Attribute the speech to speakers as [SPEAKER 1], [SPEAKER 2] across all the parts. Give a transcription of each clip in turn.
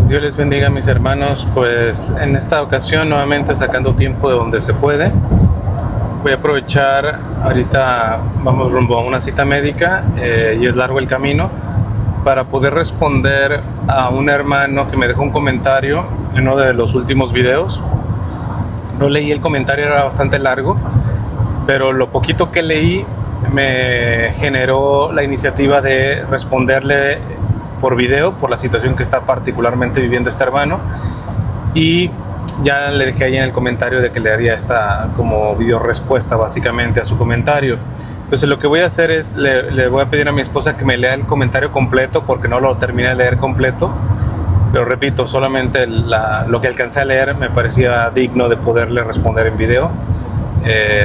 [SPEAKER 1] Dios les bendiga, mis hermanos. Pues en esta ocasión, nuevamente sacando tiempo de donde se puede, voy a aprovechar. Ahorita vamos rumbo a una cita médica y es largo el camino para poder responder a un hermano que me dejó un comentario en uno de los últimos videos. No leí el comentario, era bastante largo, pero lo poquito que leí me generó la iniciativa de responderle por video por la situación que está particularmente viviendo este hermano, y ya le dejé ahí en el comentario de que le haría esta como video respuesta básicamente a su comentario. Entonces lo que voy a hacer es, le voy a pedir a mi esposa que me lea el comentario completo porque no lo terminé de leer completo, pero repito, solamente lo que alcancé a leer me parecía digno de poderle responder en video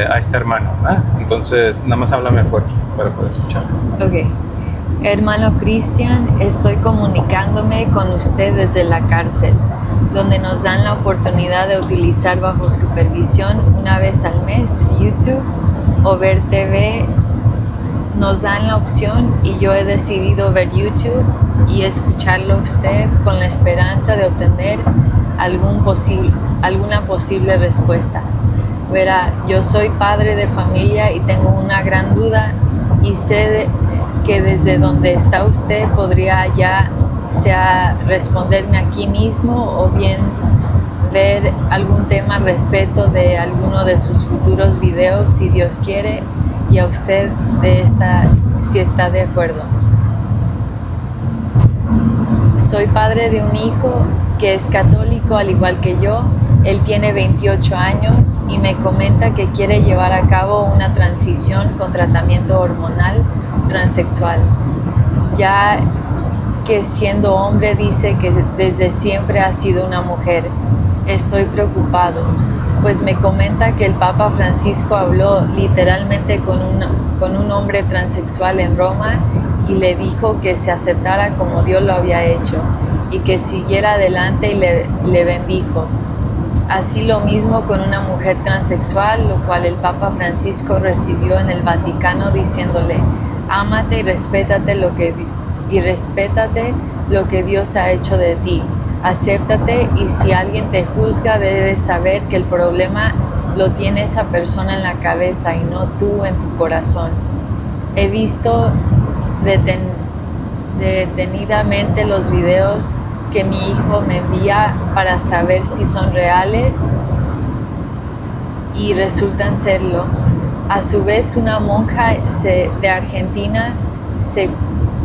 [SPEAKER 1] a este hermano. Entonces nada más háblame fuerte para poder escuchar.
[SPEAKER 2] Ok. Hermano Cristian, estoy comunicándome con usted desde la cárcel, donde nos dan la oportunidad de utilizar bajo supervisión una vez al mes YouTube o ver TV. Nos dan la opción y yo he decidido ver YouTube y escucharlo a usted con la esperanza de obtener alguna posible respuesta. Verá, yo soy padre de familia y tengo una gran duda y sé que desde donde está usted podría ya sea responderme aquí mismo o bien ver algún tema al respecto de alguno de sus futuros videos si Dios quiere, y a usted si está de acuerdo. Soy padre de un hijo que es católico al igual que yo. Él tiene 28 años y me comenta que quiere llevar a cabo una transición con tratamiento hormonal transexual, ya que siendo hombre dice que desde siempre ha sido una mujer. Estoy preocupado, pues me comenta que el Papa Francisco habló literalmente con un hombre transexual en Roma y le dijo que se aceptara como Dios lo había hecho y que siguiera adelante, y le bendijo. Así lo mismo con una mujer transexual, lo cual el Papa Francisco recibió en el Vaticano diciéndole: ámate y respétate lo que Dios ha hecho de ti. Acéptate, y si alguien te juzga debes saber que el problema lo tiene esa persona en la cabeza y no tú en tu corazón. He visto detenidamente los videos que mi hijo me envía para saber si son reales y resultan serlo. A su vez, una monja de Argentina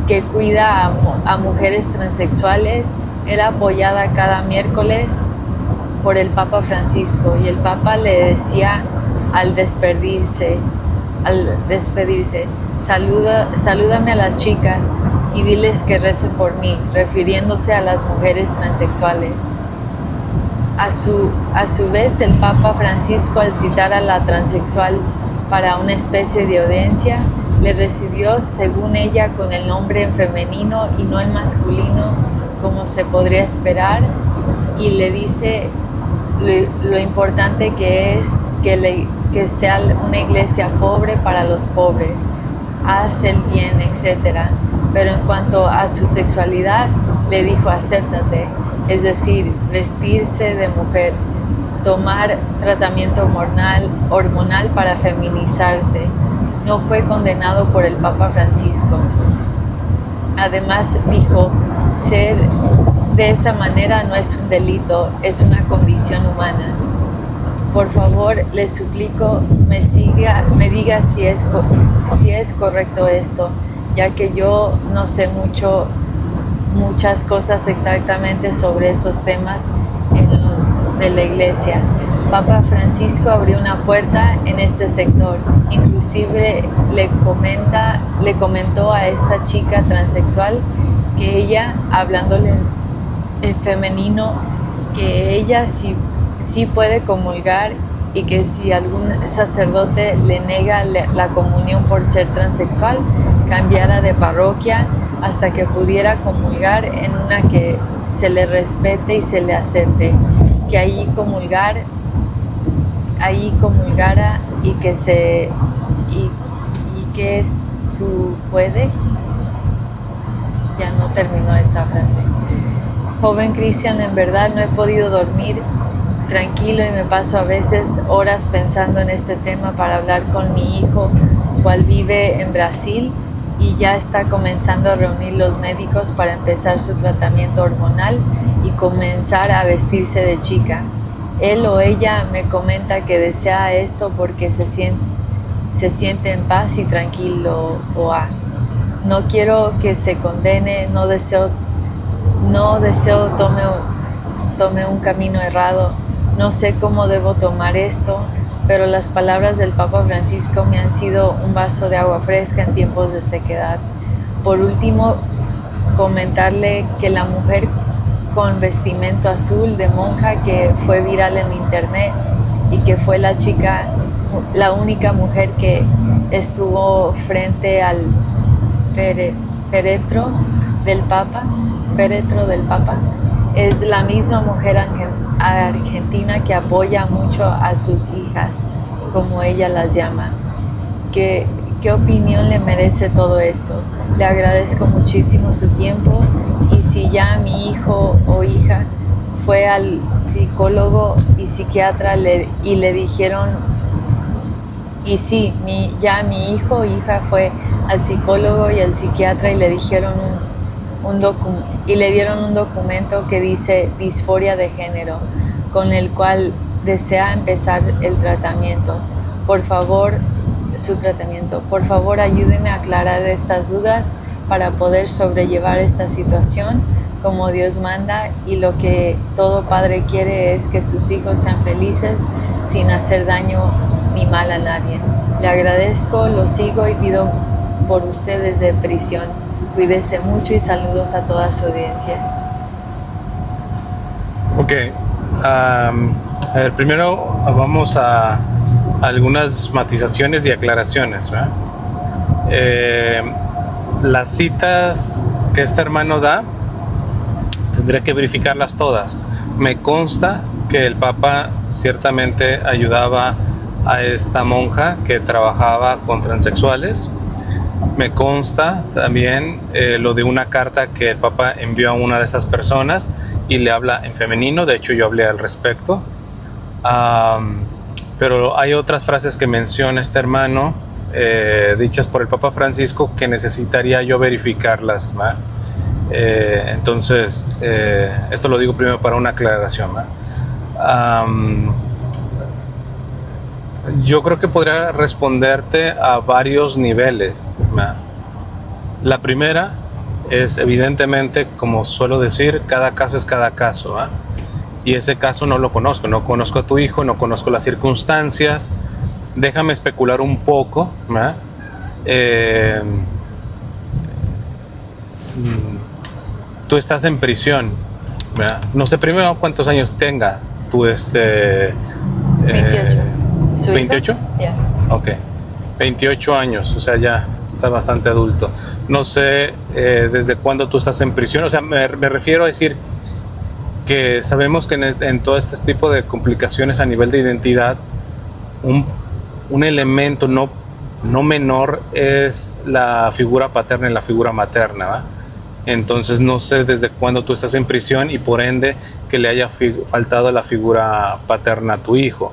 [SPEAKER 2] que cuida a mujeres transexuales era apoyada cada miércoles por el Papa Francisco, y el Papa le decía al despedirse: salúdame a las chicas y diles que recen por mí, refiriéndose a las mujeres transexuales. A su vez, el Papa Francisco, al citar a la transexual para una especie de audiencia, le recibió, según ella, con el nombre en femenino y no en masculino, como se podría esperar, y le dice lo importante que es que sea una iglesia pobre para los pobres, haz el bien, etc. Pero en cuanto a su sexualidad, le dijo: acéptate, es decir, vestirse de mujer, tomar tratamiento hormonal para feminizarse. No fue condenado por el Papa Francisco. Además dijo: ser de esa manera no es un delito, es una condición humana. Por favor, le suplico, me diga si es correcto esto, ya que yo no sé muchas cosas exactamente sobre estos temas de la iglesia. Papa Francisco abrió una puerta en este sector. Inclusive le comentó a esta chica transexual que ella, hablándole en femenino, que ella sí puede comulgar, y que si algún sacerdote le nega la comunión por ser transexual, cambiara de parroquia hasta que pudiera comulgar en una que se le respete y se le acepte, que allí comulgara y que puede, ya no terminó esa frase, Joven Cristian, en verdad no he podido dormir tranquilo y me paso a veces horas pensando en este tema para hablar con mi hijo, cual vive en Brasil y ya está comenzando a reunir los médicos para empezar su tratamiento hormonal y comenzar a vestirse de chica. Él o ella me comenta que desea esto porque se siente en paz y tranquilo. No quiero que se condene, no deseo tome un camino errado. No sé cómo debo tomar esto, pero las palabras del Papa Francisco me han sido un vaso de agua fresca en tiempos de sequedad. Por último, comentarle que la mujer con vestimento azul de monja que fue viral en internet y que fue la única mujer que estuvo frente al féretro del Papa, es la misma mujer argentina que apoya mucho a sus hijas, como ella las llama. ¿Qué opinión le merece todo esto? Le agradezco muchísimo su tiempo y si ya mi hijo o hija fue al psicólogo y psiquiatra y le dijeron, y sí, ya mi hijo o hija fue al psicólogo y al psiquiatra y le dijeron le dieron un documento que dice disforia de género, con el cual desea empezar el tratamiento. Por favor, ayúdeme a aclarar estas dudas para poder sobrellevar esta situación como Dios manda, y lo que todo padre quiere es que sus hijos sean felices sin hacer daño ni mal a nadie. Le agradezco, lo sigo y pido por usted desde prisión. Cuídese mucho y saludos a toda su audiencia.
[SPEAKER 1] Ok, primero vamos a algunas matizaciones y aclaraciones, ¿verdad? Las citas que este hermano da, tendré que verificarlas todas. Me consta que el Papa ciertamente ayudaba a esta monja que trabajaba con transexuales. Me consta también lo de una carta que el Papa envió a una de estas personas y le habla en femenino. De hecho, yo hablé al respecto. Pero hay otras frases que menciona este hermano, dichas por el Papa Francisco, que necesitaría yo verificarlas, ¿va? Entonces, esto lo digo primero para una aclaración, ¿va? Yo creo que podría responderte a varios niveles, ¿va? La primera es, evidentemente, como suelo decir, cada caso es cada caso, ¿va? Y ese caso no lo conozco, no conozco a tu hijo, no conozco las circunstancias. Déjame especular un poco, ¿va? Tú estás en prisión, ¿verdad? No sé primero cuántos años tengas tú,
[SPEAKER 2] 28.
[SPEAKER 1] ¿28?
[SPEAKER 2] Yeah.
[SPEAKER 1] Ok, 28 años, o sea, ya está bastante adulto. No sé desde cuándo tú estás en prisión, o sea, me refiero a decir que sabemos que en todo este tipo de complicaciones a nivel de identidad, un elemento no menor es la figura paterna y la figura materna, ¿va? Entonces no sé desde cuándo tú estás en prisión y por ende que le haya faltado la figura paterna a tu hijo.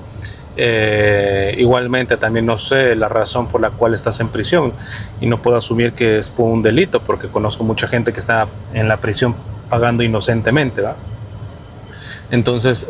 [SPEAKER 1] Igualmente también no sé la razón por la cual estás en prisión y no puedo asumir que es por un delito, porque conozco mucha gente que está en la prisión pagando inocentemente, ¿va? Entonces,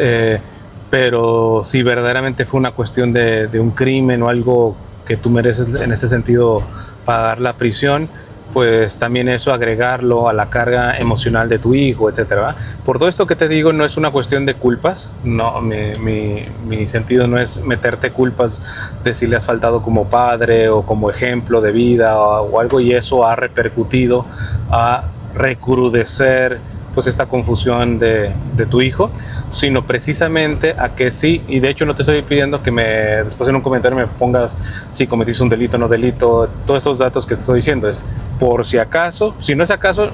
[SPEAKER 1] pero si verdaderamente fue una cuestión de un crimen o algo que tú mereces en este sentido pagar la prisión, pues también eso agregarlo a la carga emocional de tu hijo, etcétera, ¿va? Por todo esto que te digo, no es una cuestión de culpas, no, mi sentido no es meterte culpas de si le has faltado como padre o como ejemplo de vida o algo, y eso ha repercutido a recrudecer pues esta confusión de tu hijo, sino precisamente a que sí, y de hecho no te estoy pidiendo que después en un comentario me pongas si cometiste un delito o no delito, todos estos datos que te estoy diciendo es por si acaso, si no es acaso,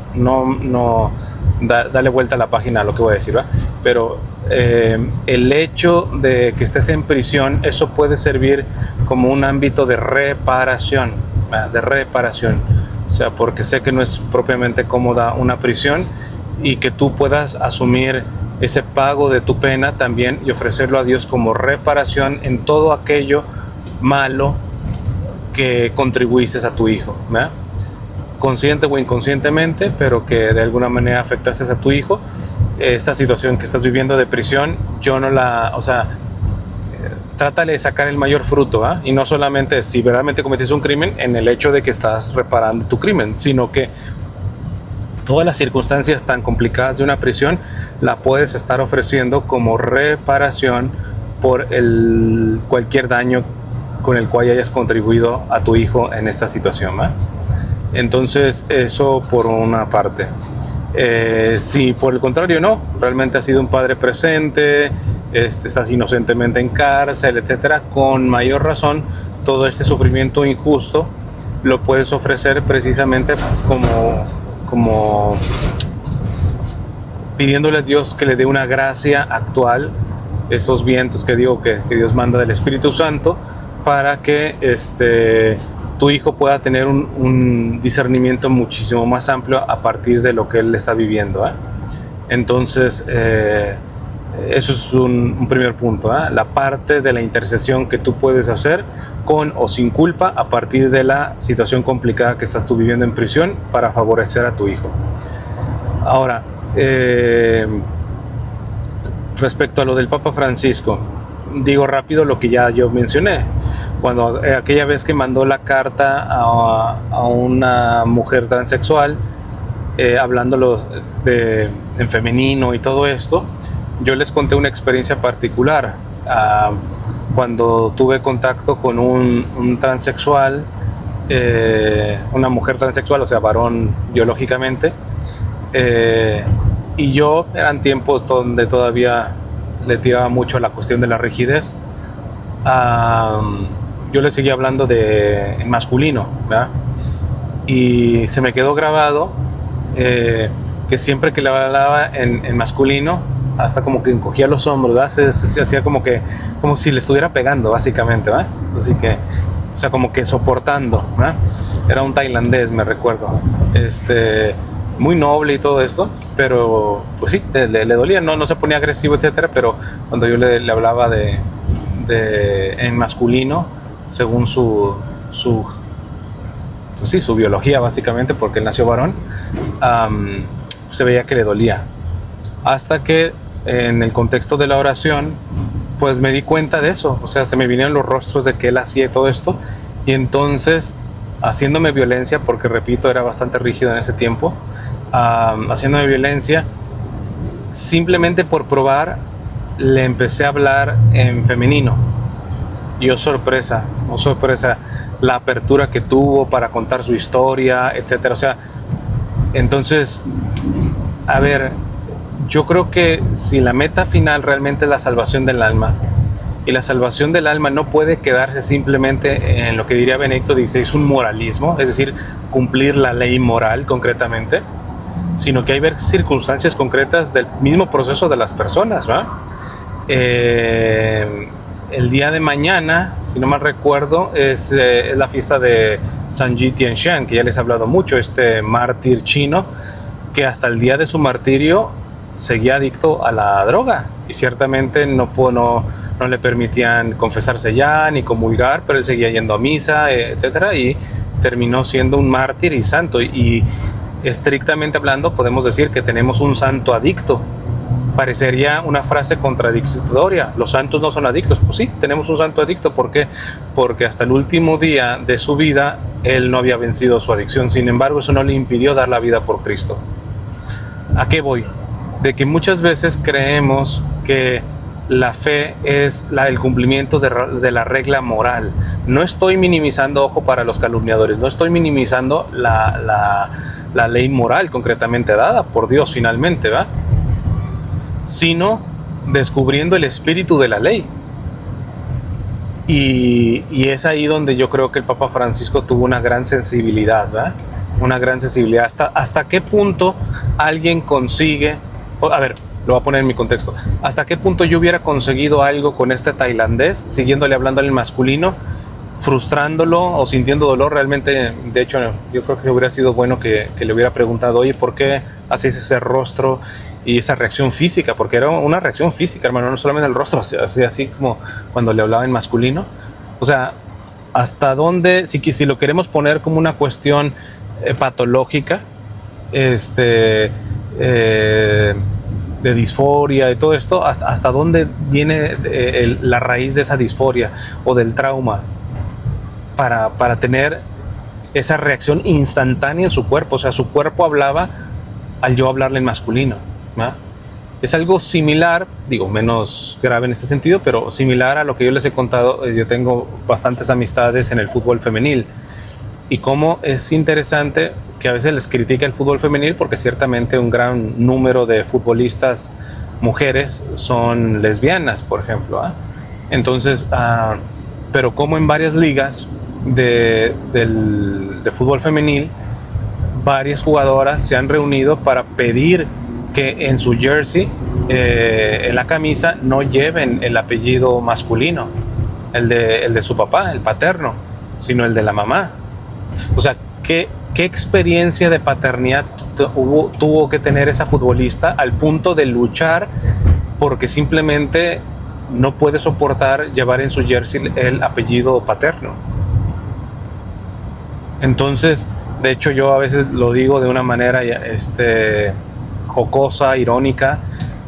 [SPEAKER 1] dale vuelta a la página a lo que voy a decir, ¿va? Pero el hecho de que estés en prisión, eso puede servir como un ámbito de reparación, ¿va? De reparación, o sea, porque sé que no es propiamente cómoda una prisión. y que tú puedas asumir ese pago de tu pena también y ofrecerlo a Dios como reparación en todo aquello malo que contribuiste a tu hijo, ¿verdad? Consciente o inconscientemente, pero que de alguna manera afectaste a tu hijo. Esta situación que estás viviendo de prisión, trátale de sacar el mayor fruto, ¿eh? Y no solamente si verdaderamente cometiste un crimen en el hecho de que estás reparando tu crimen, sino que todas las circunstancias tan complicadas de una prisión la puedes estar ofreciendo como reparación por cualquier daño con el cual hayas contribuido a tu hijo en esta situación, ¿eh? Entonces, eso por una parte. Si por el contrario no, realmente has sido un padre presente, estás inocentemente en cárcel, etcétera, con mayor razón todo este sufrimiento injusto lo puedes ofrecer precisamente como pidiéndole a Dios que le dé una gracia actual, esos vientos que digo que Dios manda del Espíritu Santo, para que tu hijo pueda tener un discernimiento muchísimo más amplio a partir de lo que él está viviendo, ¿eh? Entonces, eso es un primer punto, ¿eh? La parte de la intercesión que tú puedes hacer con o sin culpa a partir de la situación complicada que estás tú viviendo en prisión para favorecer a tu hijo. Ahora, respecto a lo del Papa Francisco, digo rápido lo que ya yo mencioné. Cuando aquella vez que mandó la carta a una mujer transexual, hablándolo en femenino y todo esto, yo les conté una experiencia particular. Cuando tuve contacto con un transexual, una mujer transexual, o sea, varón biológicamente, y yo, eran tiempos donde todavía le tiraba mucho a la cuestión de la rigidez. Yo le seguía hablando en masculino, ¿verdad? Y se me quedó grabado que siempre que le hablaba en masculino, hasta como que encogía los hombros, ¿verdad? Se hacía como si le estuviera pegando, básicamente, ¿verdad? Así que, o sea, como que soportando, ¿verdad? Era un tailandés, me recuerdo. Muy noble y todo esto, pero pues sí, le dolía, no se ponía agresivo, etcétera, pero cuando yo le hablaba en masculino, según su biología, básicamente, porque él nació varón, se veía que le dolía. Hasta que en el contexto de la oración, pues me di cuenta de eso, o sea, se me vinieron los rostros de que él hacía todo esto, y entonces, haciéndome violencia, porque repito, era bastante rígido en ese tiempo, haciéndome violencia, simplemente por probar, le empecé a hablar en femenino. Y oh sorpresa, la apertura que tuvo para contar su historia, etcétera. O sea, entonces, a ver, yo creo que si la meta final realmente es la salvación del alma, y la salvación del alma no puede quedarse simplemente en lo que diría Benedicto XVI, un moralismo, es decir, cumplir la ley moral concretamente, sino que hay ver circunstancias concretas del mismo proceso de las personas, ¿verdad? El día de mañana, si no mal recuerdo, es la fiesta de Sanji Tianshan, que ya les he hablado mucho, este mártir chino, que hasta el día de su martirio seguía adicto a la droga, y ciertamente no le permitían confesarse ya, ni comulgar, pero él seguía yendo a misa, etcétera, y terminó siendo un mártir y santo, y estrictamente hablando podemos decir que tenemos un santo adicto. Parecería una frase contradictoria, los santos no son adictos. Pues sí, tenemos un santo adicto. ¿Por qué? Porque hasta el último día de su vida él no había vencido su adicción. Sin embargo, eso no le impidió dar la vida por Cristo. ¿A qué voy? De que muchas veces creemos que la fe es el cumplimiento de la regla moral. No estoy minimizando, ojo, para los calumniadores, no estoy minimizando la ley moral concretamente dada por Dios finalmente, ¿verdad? Sino descubriendo el espíritu de la ley. Y es ahí donde yo creo que el Papa Francisco tuvo una gran sensibilidad, ¿verdad? Una gran sensibilidad. ¿Hasta qué punto alguien consigue? A ver, lo voy a poner en mi contexto. ¿Hasta qué punto yo hubiera conseguido algo con este tailandés, siguiéndole hablando al masculino, frustrándolo o sintiendo dolor. Realmente, de hecho, yo creo que hubiera sido bueno que le hubiera preguntado, oye, ¿por qué haces ese rostro y esa reacción física? Porque era una reacción física, hermano, no solamente el rostro, así como cuando le hablaba en masculino. O sea, hasta dónde, si lo queremos poner como una cuestión patológica, de disforia y todo esto, hasta dónde viene la raíz de esa disforia o del trauma para tener esa reacción instantánea en su cuerpo. O sea, su cuerpo hablaba al yo hablarle en masculino, ¿verdad? Es algo similar, digo, menos grave en este sentido, pero similar a lo que yo les he contado. Yo tengo bastantes amistades en el fútbol femenil, y cómo es interesante que a veces les critica el fútbol femenil, porque ciertamente un gran número de futbolistas mujeres son lesbianas, por ejemplo, ¿eh? Entonces, pero como en varias ligas de fútbol femenil, varias jugadoras se han reunido para pedir que en su jersey, en la camisa, no lleven el apellido masculino, el de su papá, el paterno, sino el de la mamá. O sea, ¿qué experiencia de paternidad tuvo que tener esa futbolista al punto de luchar porque simplemente no puede soportar llevar en su jersey el apellido paterno? Entonces, de hecho, yo a veces lo digo de una manera jocosa, irónica.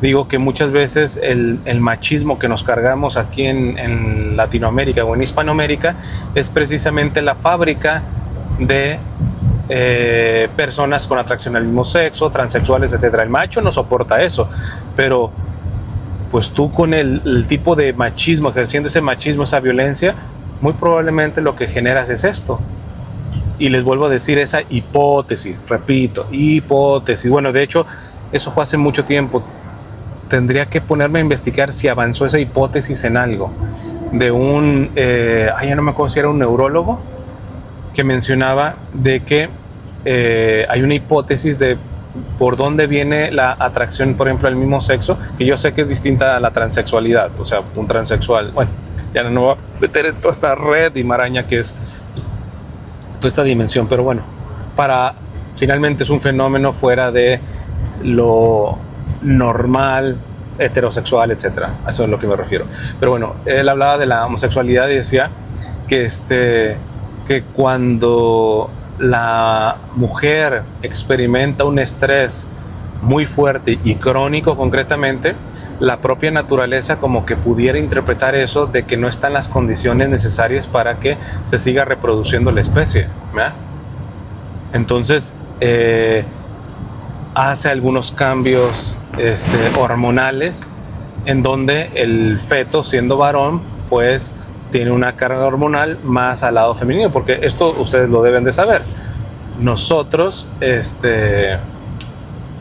[SPEAKER 1] Digo que muchas veces el machismo que nos cargamos aquí en Latinoamérica o en Hispanoamérica es precisamente la fábrica de personas con atracción al mismo sexo, transexuales, etcétera. El macho no soporta eso, pero pues tú con el tipo de machismo, ejerciendo ese machismo, esa violencia, muy probablemente lo que generas es esto. Y les vuelvo a decir esa hipótesis, repito, hipótesis. Bueno, de hecho, eso fue hace mucho tiempo. Tendría que ponerme a investigar si avanzó esa hipótesis en algo. De ya no me acuerdo si era un neurólogo, que mencionaba de que hay una hipótesis de por dónde viene la atracción, por ejemplo, al mismo sexo, que yo sé que es distinta a la transexualidad. O sea, un transexual, bueno, ya no voy a meter en toda esta red y maraña que es toda esta dimensión, pero bueno, finalmente es un fenómeno fuera de lo normal, heterosexual, etcétera. A eso es a lo que me refiero. Pero bueno, él hablaba de la homosexualidad y decía que cuando la mujer experimenta un estrés muy fuerte y crónico, concretamente, la propia naturaleza como que pudiera interpretar eso de que no están las condiciones necesarias para que se siga reproduciendo la especie, ¿verdad? Entonces hace algunos cambios hormonales, en donde el feto, siendo varón, pues tiene una carga hormonal más al lado femenino, porque esto ustedes lo deben de saber. Nosotros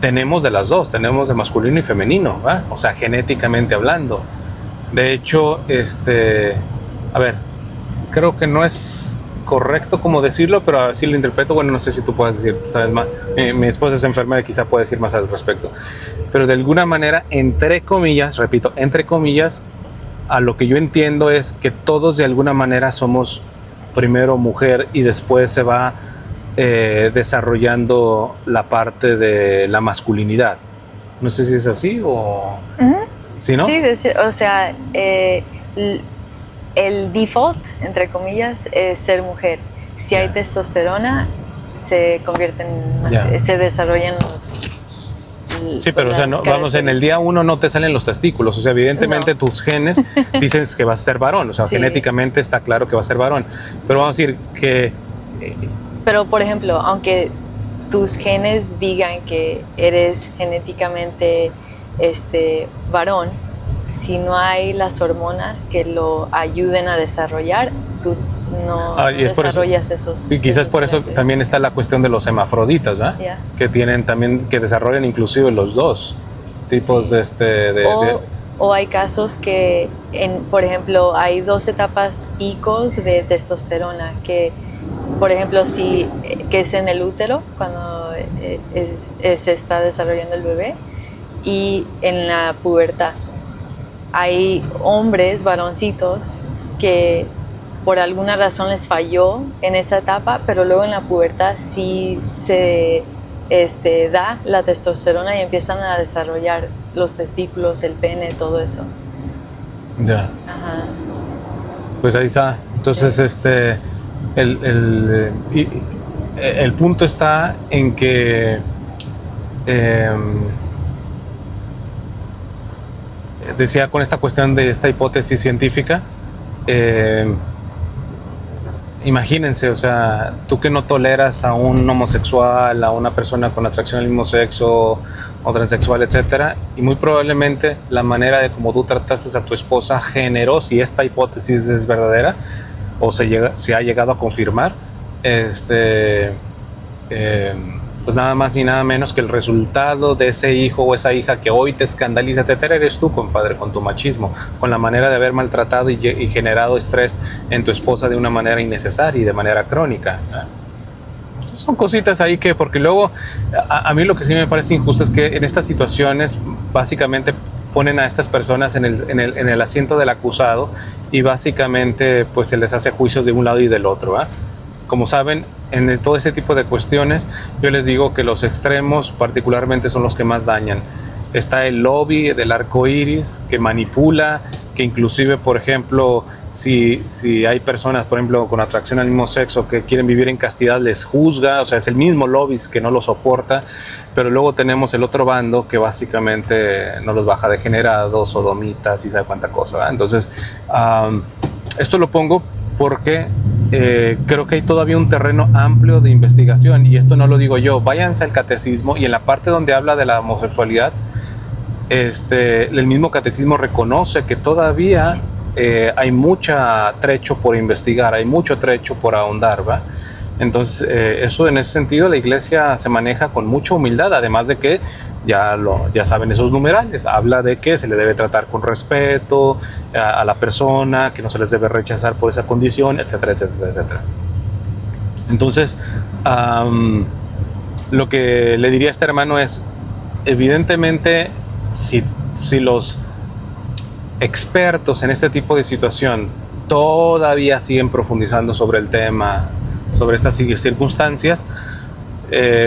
[SPEAKER 1] tenemos de las dos, tenemos de masculino y femenino, ¿verdad? O sea, genéticamente hablando. De hecho, a ver, creo que no es correcto como decirlo, pero así lo interpreto. Bueno, no sé si tú puedes decir, sabes más. Mi esposa es enfermera y quizá puede decir más al respecto. Pero de alguna manera, entre comillas, repito, entre comillas, a lo que yo entiendo es que todos de alguna manera somos primero mujer y después se va desarrollando la parte de la masculinidad. No sé si es así o... Uh-huh. ¿Sí, no?
[SPEAKER 2] Sí, o sea, el default, entre comillas, es ser mujer. Si hay testosterona, se convierten se desarrollan los...
[SPEAKER 1] Sí, pero o sea, no, vamos, en el día 1 no te salen los testículos. O sea, evidentemente tus genes dicen que vas a ser varón. O sea, genéticamente está claro que vas a ser varón. Pero vamos a decir que...
[SPEAKER 2] Pero, por ejemplo, aunque tus genes digan que eres genéticamente varón, si no hay las hormonas que lo ayuden a desarrollar, tú no desarrollas esos.
[SPEAKER 1] Y quizás por eso también está la cuestión de los hermafroditas, ¿verdad? Yeah. Que tienen también, que desarrollan inclusive los dos tipos
[SPEAKER 2] o hay casos que, por ejemplo, hay 2 etapas picos de testosterona que, por ejemplo, que es en el útero cuando se está desarrollando el bebé, y en la pubertad. Hay hombres, varoncitos, que por alguna razón les falló en esa etapa, pero luego en la pubertad sí se da la testosterona y empiezan a desarrollar los testículos, el pene, todo eso.
[SPEAKER 1] Ya.
[SPEAKER 2] Ajá.
[SPEAKER 1] Pues ahí está. Entonces,
[SPEAKER 2] Sí.
[SPEAKER 1] el punto está en que decía con esta cuestión de esta hipótesis científica, imagínense, o sea, tú que no toleras a un homosexual, a una persona con atracción al mismo sexo, o transexual, etcétera, y muy probablemente la manera de cómo tú trataste a tu esposa generó, si esta hipótesis es verdadera, o se ha llegado a confirmar, pues nada más ni nada menos que el resultado de ese hijo o esa hija que hoy te escandaliza, etcétera, eres tú, compadre, con tu machismo, con la manera de haber maltratado y generado estrés en tu esposa de una manera innecesaria y de manera crónica. Son cositas ahí que, porque luego a mí lo que sí me parece injusto es que en estas situaciones básicamente ponen a estas personas en el asiento del acusado y básicamente pues se les hace juicios de un lado y del otro, ¿eh? Como saben, en todo ese tipo de cuestiones, yo les digo que los extremos particularmente son los que más dañan. Está el lobby del arco iris que manipula, que inclusive, por ejemplo, si hay personas, por ejemplo, con atracción al mismo sexo que quieren vivir en castidad, les juzga, o sea, es el mismo lobby que no lo soporta, pero luego tenemos el otro bando que básicamente no los baja degenerados, sodomitas y sabe cuánta cosa, ¿verdad? Entonces, esto lo pongo porque creo que hay todavía un terreno amplio de investigación, y esto no lo digo yo, váyanse al catecismo y en la parte donde habla de la homosexualidad, el mismo catecismo reconoce que todavía hay mucho trecho por investigar, hay mucho trecho por ahondar, ¿va? Entonces, eso en ese sentido la iglesia se maneja con mucha humildad, además de que ya saben esos numerales, habla de que se le debe tratar con respeto a la persona, que no se les debe rechazar por esa condición, etcétera, etcétera, etcétera. Entonces, lo que le diría a este hermano es, evidentemente, si los expertos en este tipo de situación todavía siguen profundizando sobre el tema, sobre estas circunstancias,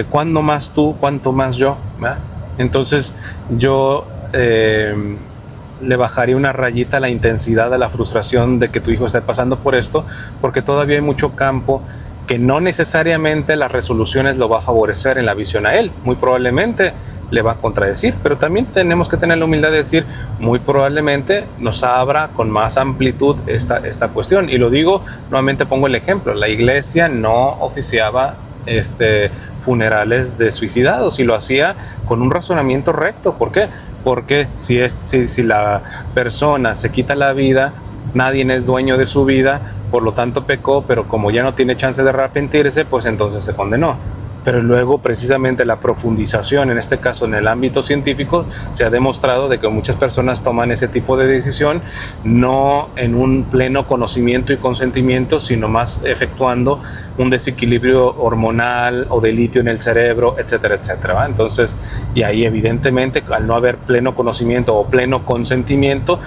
[SPEAKER 1] ¿cuándo más tú, cuánto más yo? ¿Verdad? Entonces yo le bajaría una rayita a la intensidad, a la frustración de que tu hijo esté pasando por esto, porque todavía hay mucho campo que no necesariamente las resoluciones lo va a favorecer en la visión a él, muy probablemente le va a contradecir, pero también tenemos que tener la humildad de decir, muy probablemente nos abra con más amplitud esta cuestión. Y lo digo, nuevamente pongo el ejemplo, la iglesia no oficiaba funerales de suicidados y lo hacía con un razonamiento recto. ¿Por qué? Porque si la persona se quita la vida, nadie es dueño de su vida, por lo tanto pecó, pero como ya no tiene chance de arrepentirse, pues entonces se condenó. Pero luego precisamente la profundización, en este caso en el ámbito científico, se ha demostrado de que muchas personas toman ese tipo de decisión no en un pleno conocimiento y consentimiento, sino más efectuando un desequilibrio hormonal o de litio en el cerebro, etcétera, etcétera, ¿va? Entonces, y ahí evidentemente al no haber pleno conocimiento o pleno consentimiento,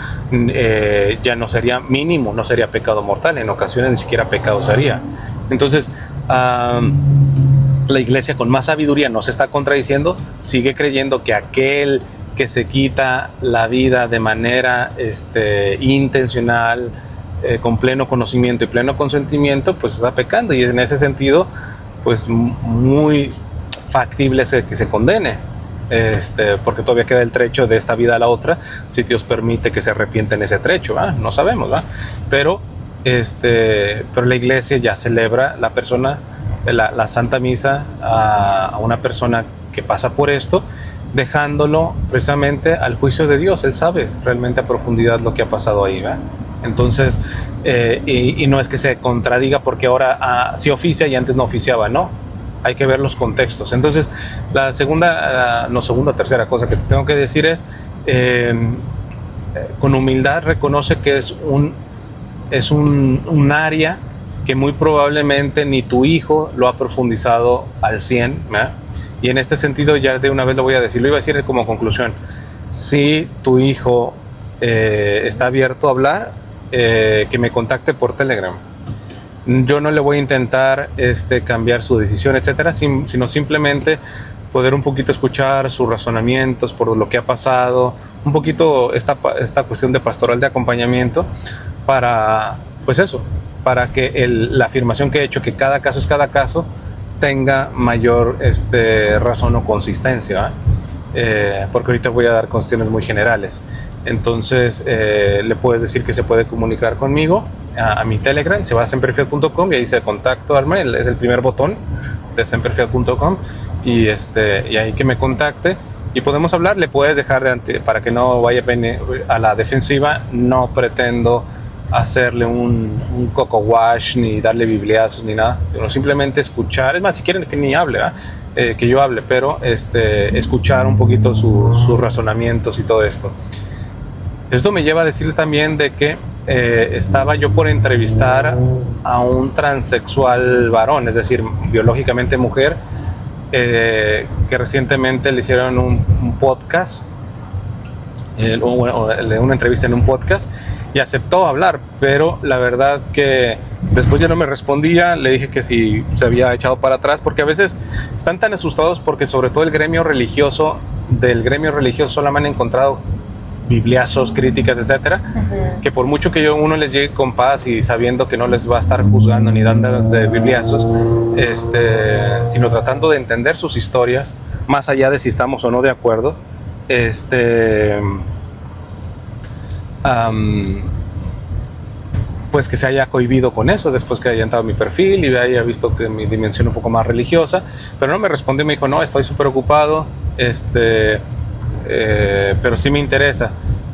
[SPEAKER 1] ya no sería mínimo, no sería pecado mortal, en ocasiones ni siquiera pecado sería. Entonces, la iglesia con más sabiduría no se está contradiciendo, sigue creyendo que aquel que se quita la vida de manera intencional, con pleno conocimiento y pleno consentimiento, pues está pecando, y en ese sentido pues muy factible que se condene, porque todavía queda el trecho de esta vida a la otra, si Dios permite que se arrepienta en ese trecho, ¿va? No sabemos, ¿va? Pero la iglesia ya celebra la Santa Misa a una persona que pasa por esto, dejándolo precisamente al juicio de Dios. Él sabe realmente a profundidad lo que ha pasado ahí, ¿verdad? Entonces, y no es que se contradiga porque ahora sí oficia y antes no oficiaba, no. Hay que ver los contextos. Entonces, la tercera cosa que te tengo que decir es, con humildad reconoce que es un área que muy probablemente ni tu hijo lo ha profundizado al 100, ¿verdad? Y en este sentido ya de una vez lo voy a decir, lo iba a decir como conclusión. Si tu hijo está abierto a hablar, que me contacte por Telegram, yo no le voy a intentar cambiar su decisión, etcétera, sino simplemente poder un poquito escuchar sus razonamientos por lo que ha pasado, un poquito esta cuestión de pastoral de acompañamiento para, pues eso, para que la afirmación que he hecho, que cada caso es cada caso, tenga mayor razón o consistencia, porque ahorita voy a dar cuestiones muy generales. Entonces le puedes decir que se puede comunicar conmigo a mi Telegram, se va a semperfiel.com y ahí dice contacto Alma, es el primer botón de semperfiel.com y ahí que me contacte y podemos hablar. Le puedes dejar para que no vaya a la defensiva. No pretendo hacerle un coco wash ni darle bibliazos ni nada, sino simplemente escuchar. Es más, si quieren que ni hable, que yo hable, pero escuchar un poquito sus razonamientos y todo esto. Esto me lleva a decir también de que estaba yo por entrevistar a un transexual varón, es decir, biológicamente mujer, que recientemente le hicieron un podcast, una entrevista en un podcast, y aceptó hablar, pero la verdad que después ya no me respondía. Le dije que si se había echado para atrás, porque a veces están tan asustados porque sobre todo del gremio religioso solo me han encontrado bibliazos, críticas, etcétera, que por mucho que uno les llegue con paz y sabiendo que no les va a estar juzgando ni dando de bibliazos, sino tratando de entender sus historias, más allá de si estamos o no de acuerdo, pues que se haya cohibido con eso después que haya entrado mi perfil y haya visto que mi dimensión un poco más religiosa, pero no me respondió. Me dijo, no, estoy súper ocupado, pero sí me interesa,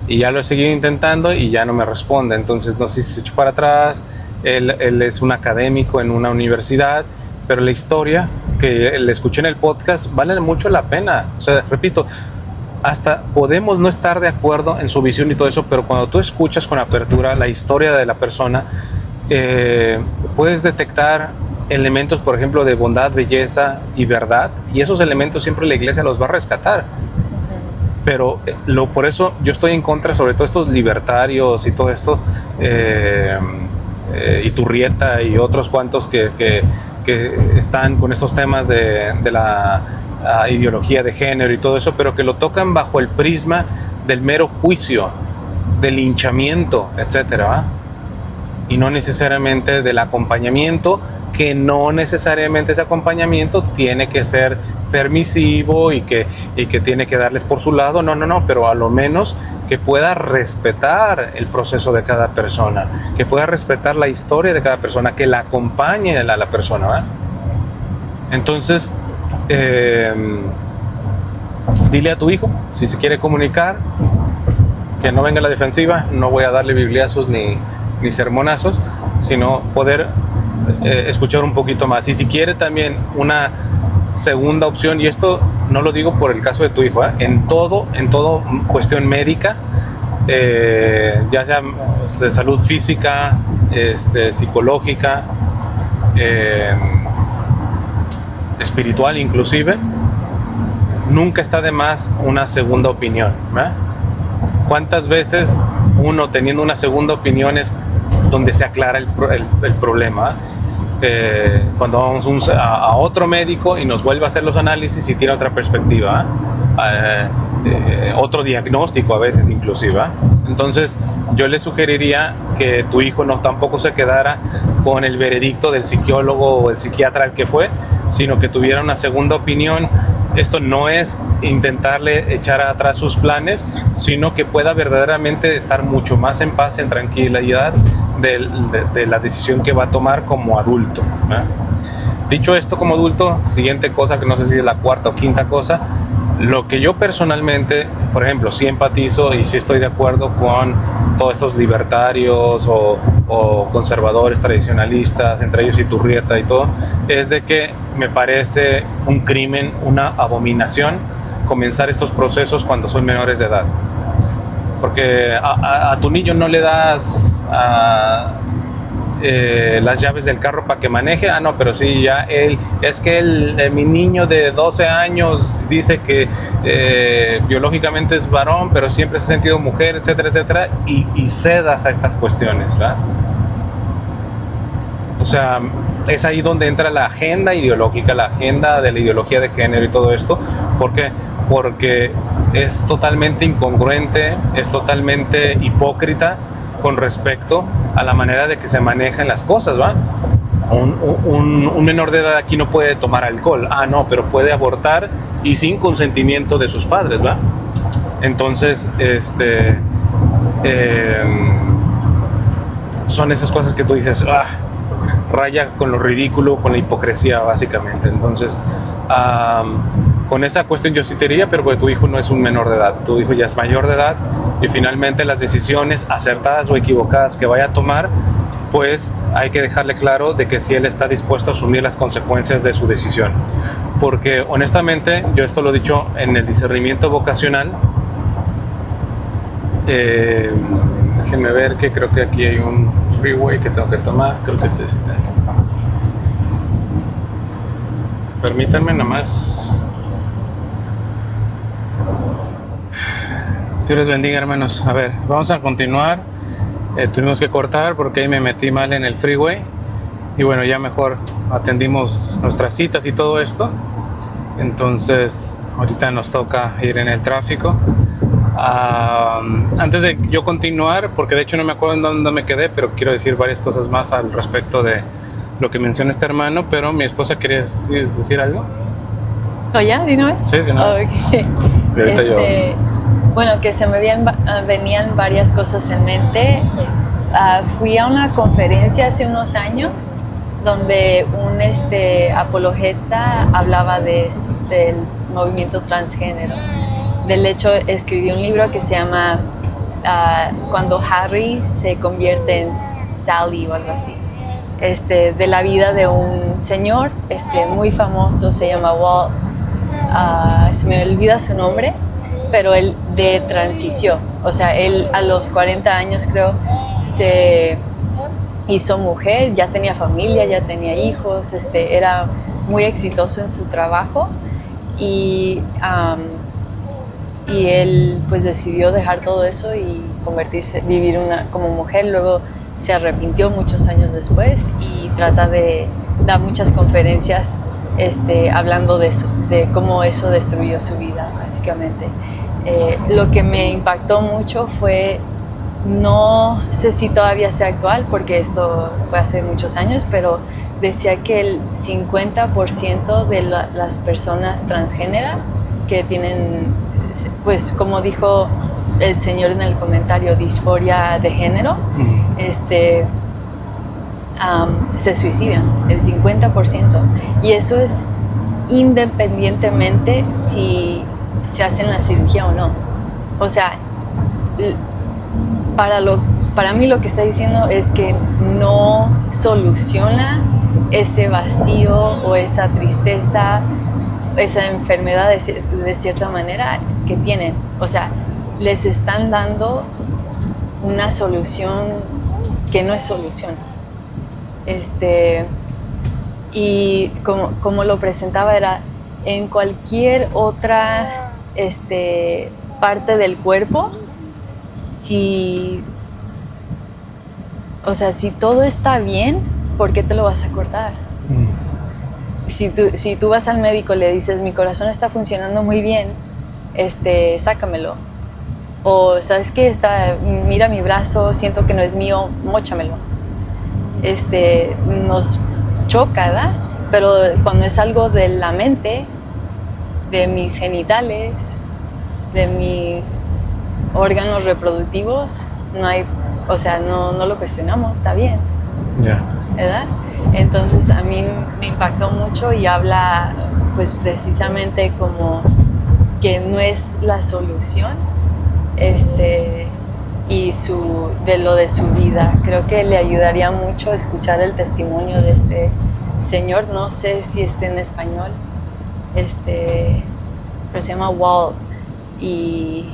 [SPEAKER 1] y ya lo he seguido intentando y ya no me responde. Entonces no sé si se echó para atrás. Él es un académico en una universidad, pero la historia que le escuché en el podcast vale mucho la pena. O sea, repito, hasta podemos no estar de acuerdo en su visión y todo eso, pero cuando tú escuchas con apertura la historia de la persona, puedes detectar elementos, por ejemplo, de bondad, belleza y verdad, y esos elementos siempre la iglesia los va a rescatar. Pero por eso yo estoy en contra, sobre todo estos libertarios y todo esto, Iturrieta y otros cuantos que están con estos temas de la ideología de género y todo eso, pero que lo tocan bajo el prisma del mero juicio, del linchamiento, etcétera, y no necesariamente del acompañamiento, que no necesariamente ese acompañamiento tiene que ser permisivo y que tiene que darles por su lado, no, pero a lo menos que pueda respetar el proceso de cada persona, que pueda respetar la historia de cada persona, que la acompañe a la persona, ¿verdad? Entonces, dile a tu hijo, si se quiere comunicar, que no venga a la defensiva. No voy a darle bibliazos ni sermonazos, sino poder escuchar un poquito más. Y si quiere también una segunda opción, y esto no lo digo por el caso de tu hijo, en todo cuestión médica, ya sea de salud física, psicológica, espiritual inclusive, nunca está de más una segunda opinión, ¿verdad? ¿Cuántas veces uno teniendo una segunda opinión es donde se aclara el problema? Cuando vamos a otro médico y nos vuelve a hacer los análisis y tiene otra perspectiva, otro diagnóstico a veces inclusive. Entonces yo le sugeriría que tu hijo tampoco se quedara con el veredicto del psicólogo o el psiquiatra al que fue, sino que tuviera una segunda opinión. Esto no es intentarle echar atrás sus planes, sino que pueda verdaderamente estar mucho más en paz, en tranquilidad de la decisión que va a tomar como adulto, ¿eh? Dicho esto, como adulto, siguiente cosa, que no sé si es la cuarta o quinta cosa, lo que yo personalmente, por ejemplo, sí empatizo y sí estoy de acuerdo con todos estos libertarios o conservadores tradicionalistas, entre ellos Iturrieta y todo, es de que me parece un crimen, una abominación comenzar estos procesos cuando son menores de edad. Porque a tu niño no le das las llaves del carro para que maneje. No, pero sí, ya mi niño de 12 años dice que biológicamente es varón, pero siempre se ha sentido mujer, etcétera, etcétera, y cedas a estas cuestiones, ¿verdad? O sea, es ahí donde entra la agenda ideológica, la agenda de la ideología de género y todo esto. ¿Por qué? Porque es totalmente incongruente, es totalmente hipócrita con respecto a la manera de que se manejan las cosas, ¿va? Un menor de edad aquí no puede tomar alcohol. Ah, no, pero puede abortar y sin consentimiento de sus padres, ¿va? Entonces, son esas cosas que tú dices, raya con lo ridículo, con la hipocresía, básicamente. Entonces, con esa cuestión yo sí te diría, pero pues tu hijo no es un menor de edad, tu hijo ya es mayor de edad, y finalmente las decisiones acertadas o equivocadas que vaya a tomar, pues hay que dejarle claro de que si él está dispuesto a asumir las consecuencias de su decisión. Porque honestamente, yo esto lo he dicho en el discernimiento vocacional, déjenme ver, que creo que aquí hay un freeway que tengo que tomar, creo que es este. Permítanme nada más. Dios les bendiga, hermanos. A ver, vamos a continuar. Tuvimos que cortar porque ahí me metí mal en el freeway. Y bueno, ya mejor atendimos nuestras citas y todo esto. Entonces, ahorita nos toca ir en el tráfico. Antes de yo continuar, porque de hecho no me acuerdo en dónde me quedé, pero quiero decir varias cosas más al respecto de lo que menciona este hermano, pero mi esposa quería decir algo.
[SPEAKER 2] ¿O ya? ¿De una vez?
[SPEAKER 1] Sí, de una vez.
[SPEAKER 2] Okay.
[SPEAKER 1] Y ahorita
[SPEAKER 2] Bueno, que se me venían varias cosas en mente. Fui a una conferencia hace unos años donde un apologeta hablaba del movimiento transgénero. Del hecho, escribí un libro que se llama Cuando Harry se convierte en Sally o algo así. De la vida de un señor muy famoso, se llama Walt, se me olvida su nombre, pero él de transición, o sea, él a los 40 años creo se hizo mujer, ya tenía familia, ya tenía hijos, era muy exitoso en su trabajo y él pues decidió dejar todo eso y vivir como mujer. Luego se arrepintió muchos años después y da muchas conferencias hablando de eso, de cómo eso destruyó su vida, básicamente. Lo que me impactó mucho fue, no sé si todavía sea actual, porque esto fue hace muchos años, pero decía que el 50% de las personas transgénero que tienen, pues como dijo el señor en el comentario, disforia de género, se suicidan, el 50%. Y eso es independientemente si se hacen la cirugía o no. O sea, para mí lo que está diciendo es que no soluciona ese vacío o esa tristeza, esa enfermedad de cierta manera que tienen. O sea, les están dando una solución que no es solución. Y como lo presentaba, era en cualquier otra parte del cuerpo, si todo está bien, ¿por qué te lo vas a cortar? Si tú vas al médico y le dices, mi corazón está funcionando muy bien, sácamelo. O, ¿sabes qué? Mira mi brazo, siento que no es mío, móchamelo. Nos choca, ¿verdad? Pero cuando es algo de la mente, de mis genitales, de mis órganos reproductivos, no lo cuestionamos, está bien.
[SPEAKER 1] Yeah.
[SPEAKER 2] ¿Verdad? Entonces a mí me impactó mucho y habla pues precisamente como que no es la solución y de lo de su vida. Creo que le ayudaría mucho escuchar el testimonio de este señor, no sé si esté en español, pero se llama Walt y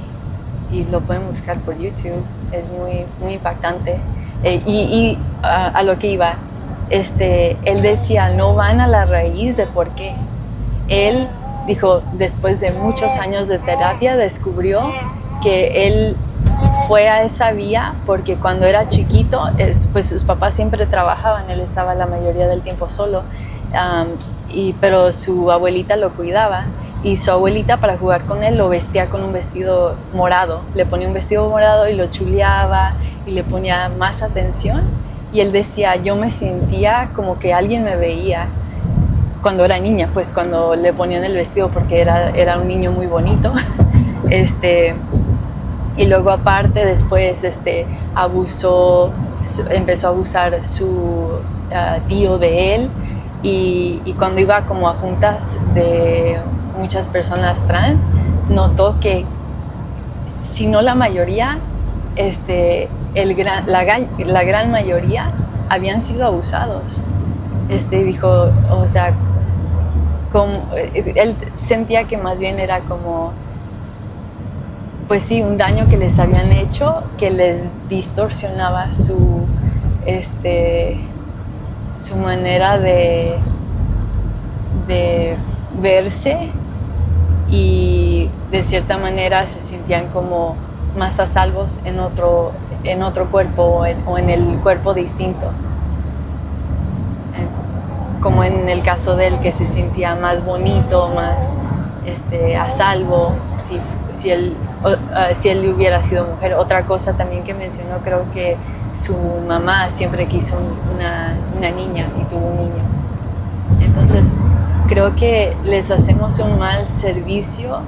[SPEAKER 2] lo pueden buscar por YouTube, es muy, muy impactante. A lo que iba, él decía, no van a la raíz de por qué. Él dijo, después de muchos años de terapia, descubrió que él fue a esa vía porque cuando era chiquito, pues sus papás siempre trabajaban, él estaba la mayoría del tiempo solo, pero su abuelita lo cuidaba. Y su abuelita, para jugar con él, lo vestía con un vestido morado. Le ponía un vestido morado y lo chuleaba y le ponía más atención. Y él decía, yo me sentía como que alguien me veía cuando era niña, pues cuando le ponían el vestido, porque era un niño muy bonito. Y luego aparte después empezó a abusar su tío de él. Y cuando iba como a juntas de muchas personas trans, notó que, si no la mayoría, la gran mayoría habían sido abusados. Dijo, o sea, él sentía que más bien era como, pues sí, un daño que les habían hecho, que les distorsionaba su manera de verse, y de cierta manera se sentían como más a salvos en otro cuerpo o en el cuerpo distinto. Como en el caso de él, que se sentía más bonito, más a salvo si él hubiera sido mujer. Otra cosa también que mencionó, creo que su mamá siempre quiso una niña y tuvo un niño. Entonces, creo que les hacemos un mal servicio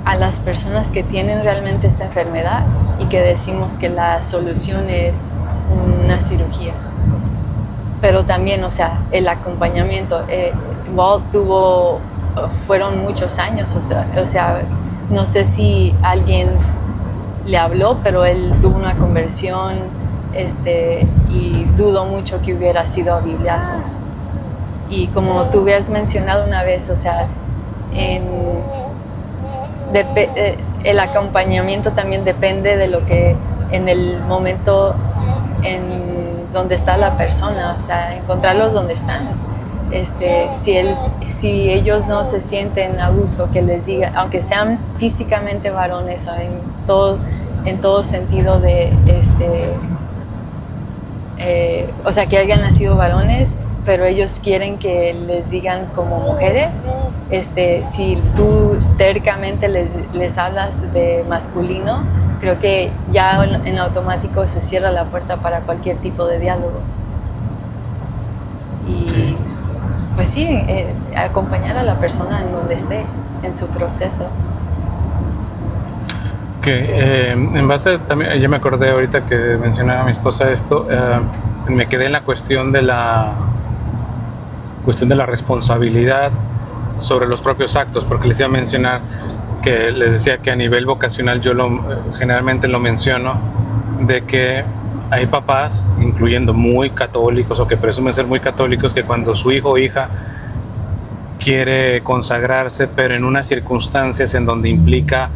[SPEAKER 2] a las personas que tienen realmente esta enfermedad y que decimos que la solución es una cirugía. Pero también, o sea, el acompañamiento. Walt fueron muchos años, o sea, no sé si alguien le habló, pero él tuvo una conversión, y dudo mucho que hubiera sido a bibliazos. Y como tú habías mencionado una vez, o sea, el acompañamiento también depende de lo que en el momento en donde está la persona, o sea, encontrarlos donde están. Si ellos no se sienten a gusto, que les diga, aunque sean físicamente varones, o en todo sentido de, o sea, que hayan nacido varones, pero ellos quieren que les digan como mujeres, si tú tercamente les hablas de masculino, creo que ya en automático se cierra la puerta para cualquier tipo de diálogo. Y pues sí, acompañar a la persona en donde esté, en su proceso.
[SPEAKER 1] En base también, ya me acordé ahorita que mencionaba a mi esposa esto, me quedé en la cuestión de la responsabilidad sobre los propios actos, porque les iba a mencionar que les decía que a nivel vocacional yo generalmente lo menciono, de que hay papás, incluyendo muy católicos o que presumen ser muy católicos, que cuando su hijo o hija quiere consagrarse, pero en unas circunstancias en donde implica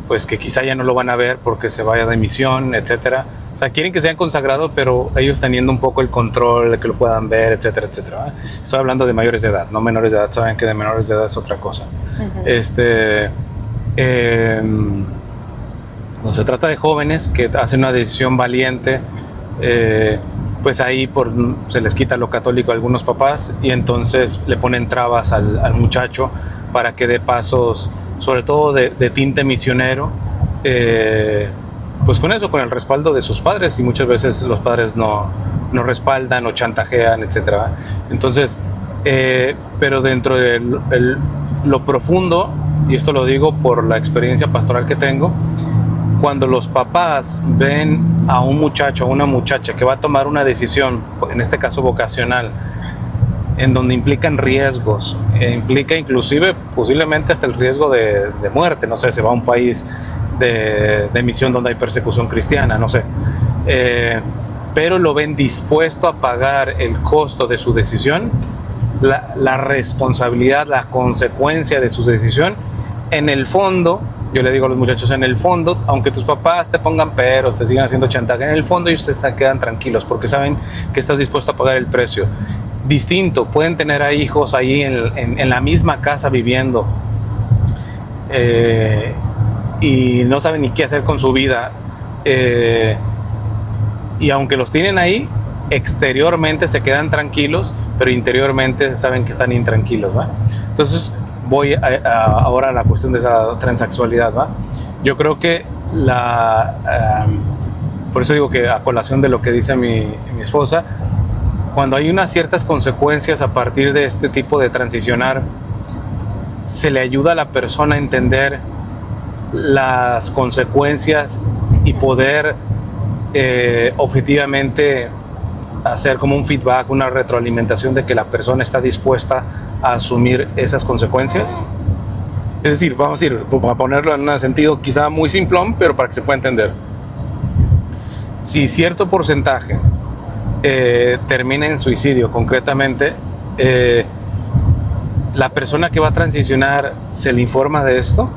[SPEAKER 1] pues que quizá ya no lo van a ver porque se vaya de misión, etcétera. O sea, quieren que sean consagrados, pero ellos teniendo un poco el control de que lo puedan ver, etcétera, etcétera. Estoy hablando de mayores de edad, no menores de edad. Saben que de menores de edad es otra cosa. Uh-huh. Cuando se trata de jóvenes que hacen una decisión valiente, pues ahí se les quita lo católico a algunos papás y entonces le ponen trabas al muchacho para que dé pasos, sobre todo de tinte misionero, pues con eso, con el respaldo de sus padres, y muchas veces los padres no respaldan o chantajean, etcétera. Entonces, pero dentro de lo profundo, y esto lo digo por la experiencia pastoral que tengo, cuando los papás ven a un muchacho o una muchacha que va a tomar una decisión, en este caso vocacional, en donde implican riesgos, implica inclusive posiblemente hasta el riesgo de muerte, no sé, se va a un país de misión donde hay persecución cristiana, no sé, pero lo ven dispuesto a pagar el costo de su decisión, la responsabilidad, la consecuencia de su decisión. En el fondo, yo le digo a los muchachos, en el fondo, aunque tus papás te pongan peros, te sigan haciendo chantaje, en el fondo ellos se quedan tranquilos porque saben que estás dispuesto a pagar el precio. Distinto, pueden tener a hijos ahí en la misma casa viviendo, y no saben ni qué hacer con su vida. Y aunque los tienen ahí, exteriormente se quedan tranquilos, pero interiormente saben que están intranquilos, ¿va? Entonces voy ahora a la cuestión de esa transexualidad, ¿va? Yo creo que por eso digo que a colación de lo que dice mi esposa, cuando hay unas ciertas consecuencias a partir de este tipo de transicionar, se le ayuda a la persona a entender las consecuencias y poder objetivamente hacer como un feedback, una retroalimentación de que la persona está dispuesta a asumir esas consecuencias. Es decir, vamos a ir a ponerlo en un sentido quizá muy simplón, pero para que se pueda entender. Si cierto porcentaje termina en suicidio, concretamente, la persona que va a transicionar se le informa de esto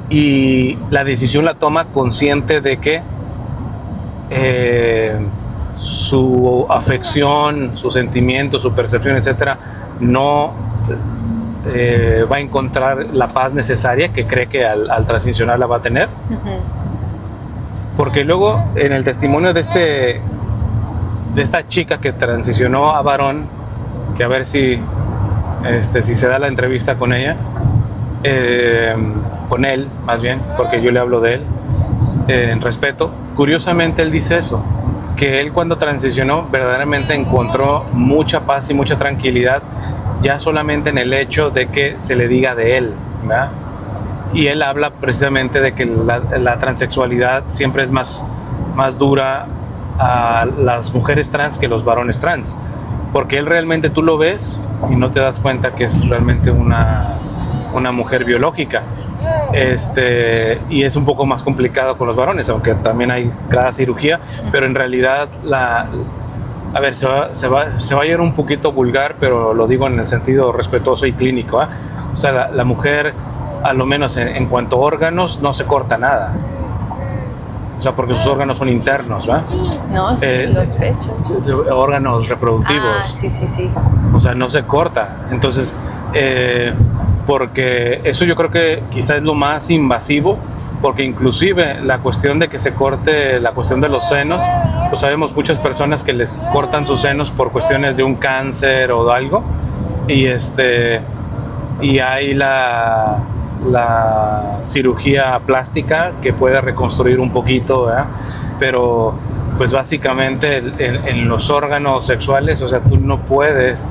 [SPEAKER 1] y la decisión la toma consciente de que su afección, su sentimiento, su percepción, etcétera, no va a encontrar la paz necesaria que cree que al transicionar la va a tener. Porque luego en el testimonio de esta chica que transicionó a varón, que a ver si se da la entrevista con ella, con él más bien, porque yo le hablo de él en respeto. Curiosamente él dice eso, que él cuando transicionó verdaderamente encontró mucha paz y mucha tranquilidad ya solamente en el hecho de que se le diga de él, ¿verdad? Y él habla precisamente de que la transexualidad siempre es más dura a las mujeres trans que los varones trans, porque él realmente tú lo ves y no te das cuenta que es realmente una mujer biológica. Y es un poco más complicado con los varones, aunque también hay cada cirugía, pero en realidad a ver, se va a ir un poquito vulgar, pero lo digo en el sentido respetuoso y clínico, ¿eh? O sea, la mujer, a lo menos en cuanto a órganos, no se corta nada. O sea, porque sus órganos son internos, ¿verdad?
[SPEAKER 2] No, sí, los pechos.
[SPEAKER 1] Órganos reproductivos.
[SPEAKER 2] Ah, sí.
[SPEAKER 1] O sea, no se corta. Entonces, porque eso yo creo que quizás es lo más invasivo, porque inclusive la cuestión de que se corte la cuestión de los senos, pues sabemos muchas personas que les cortan sus senos por cuestiones de un cáncer o de algo, y hay la cirugía plástica que puede reconstruir un poquito, ¿verdad? Pero pues básicamente en los órganos sexuales, o sea, tú no puedes,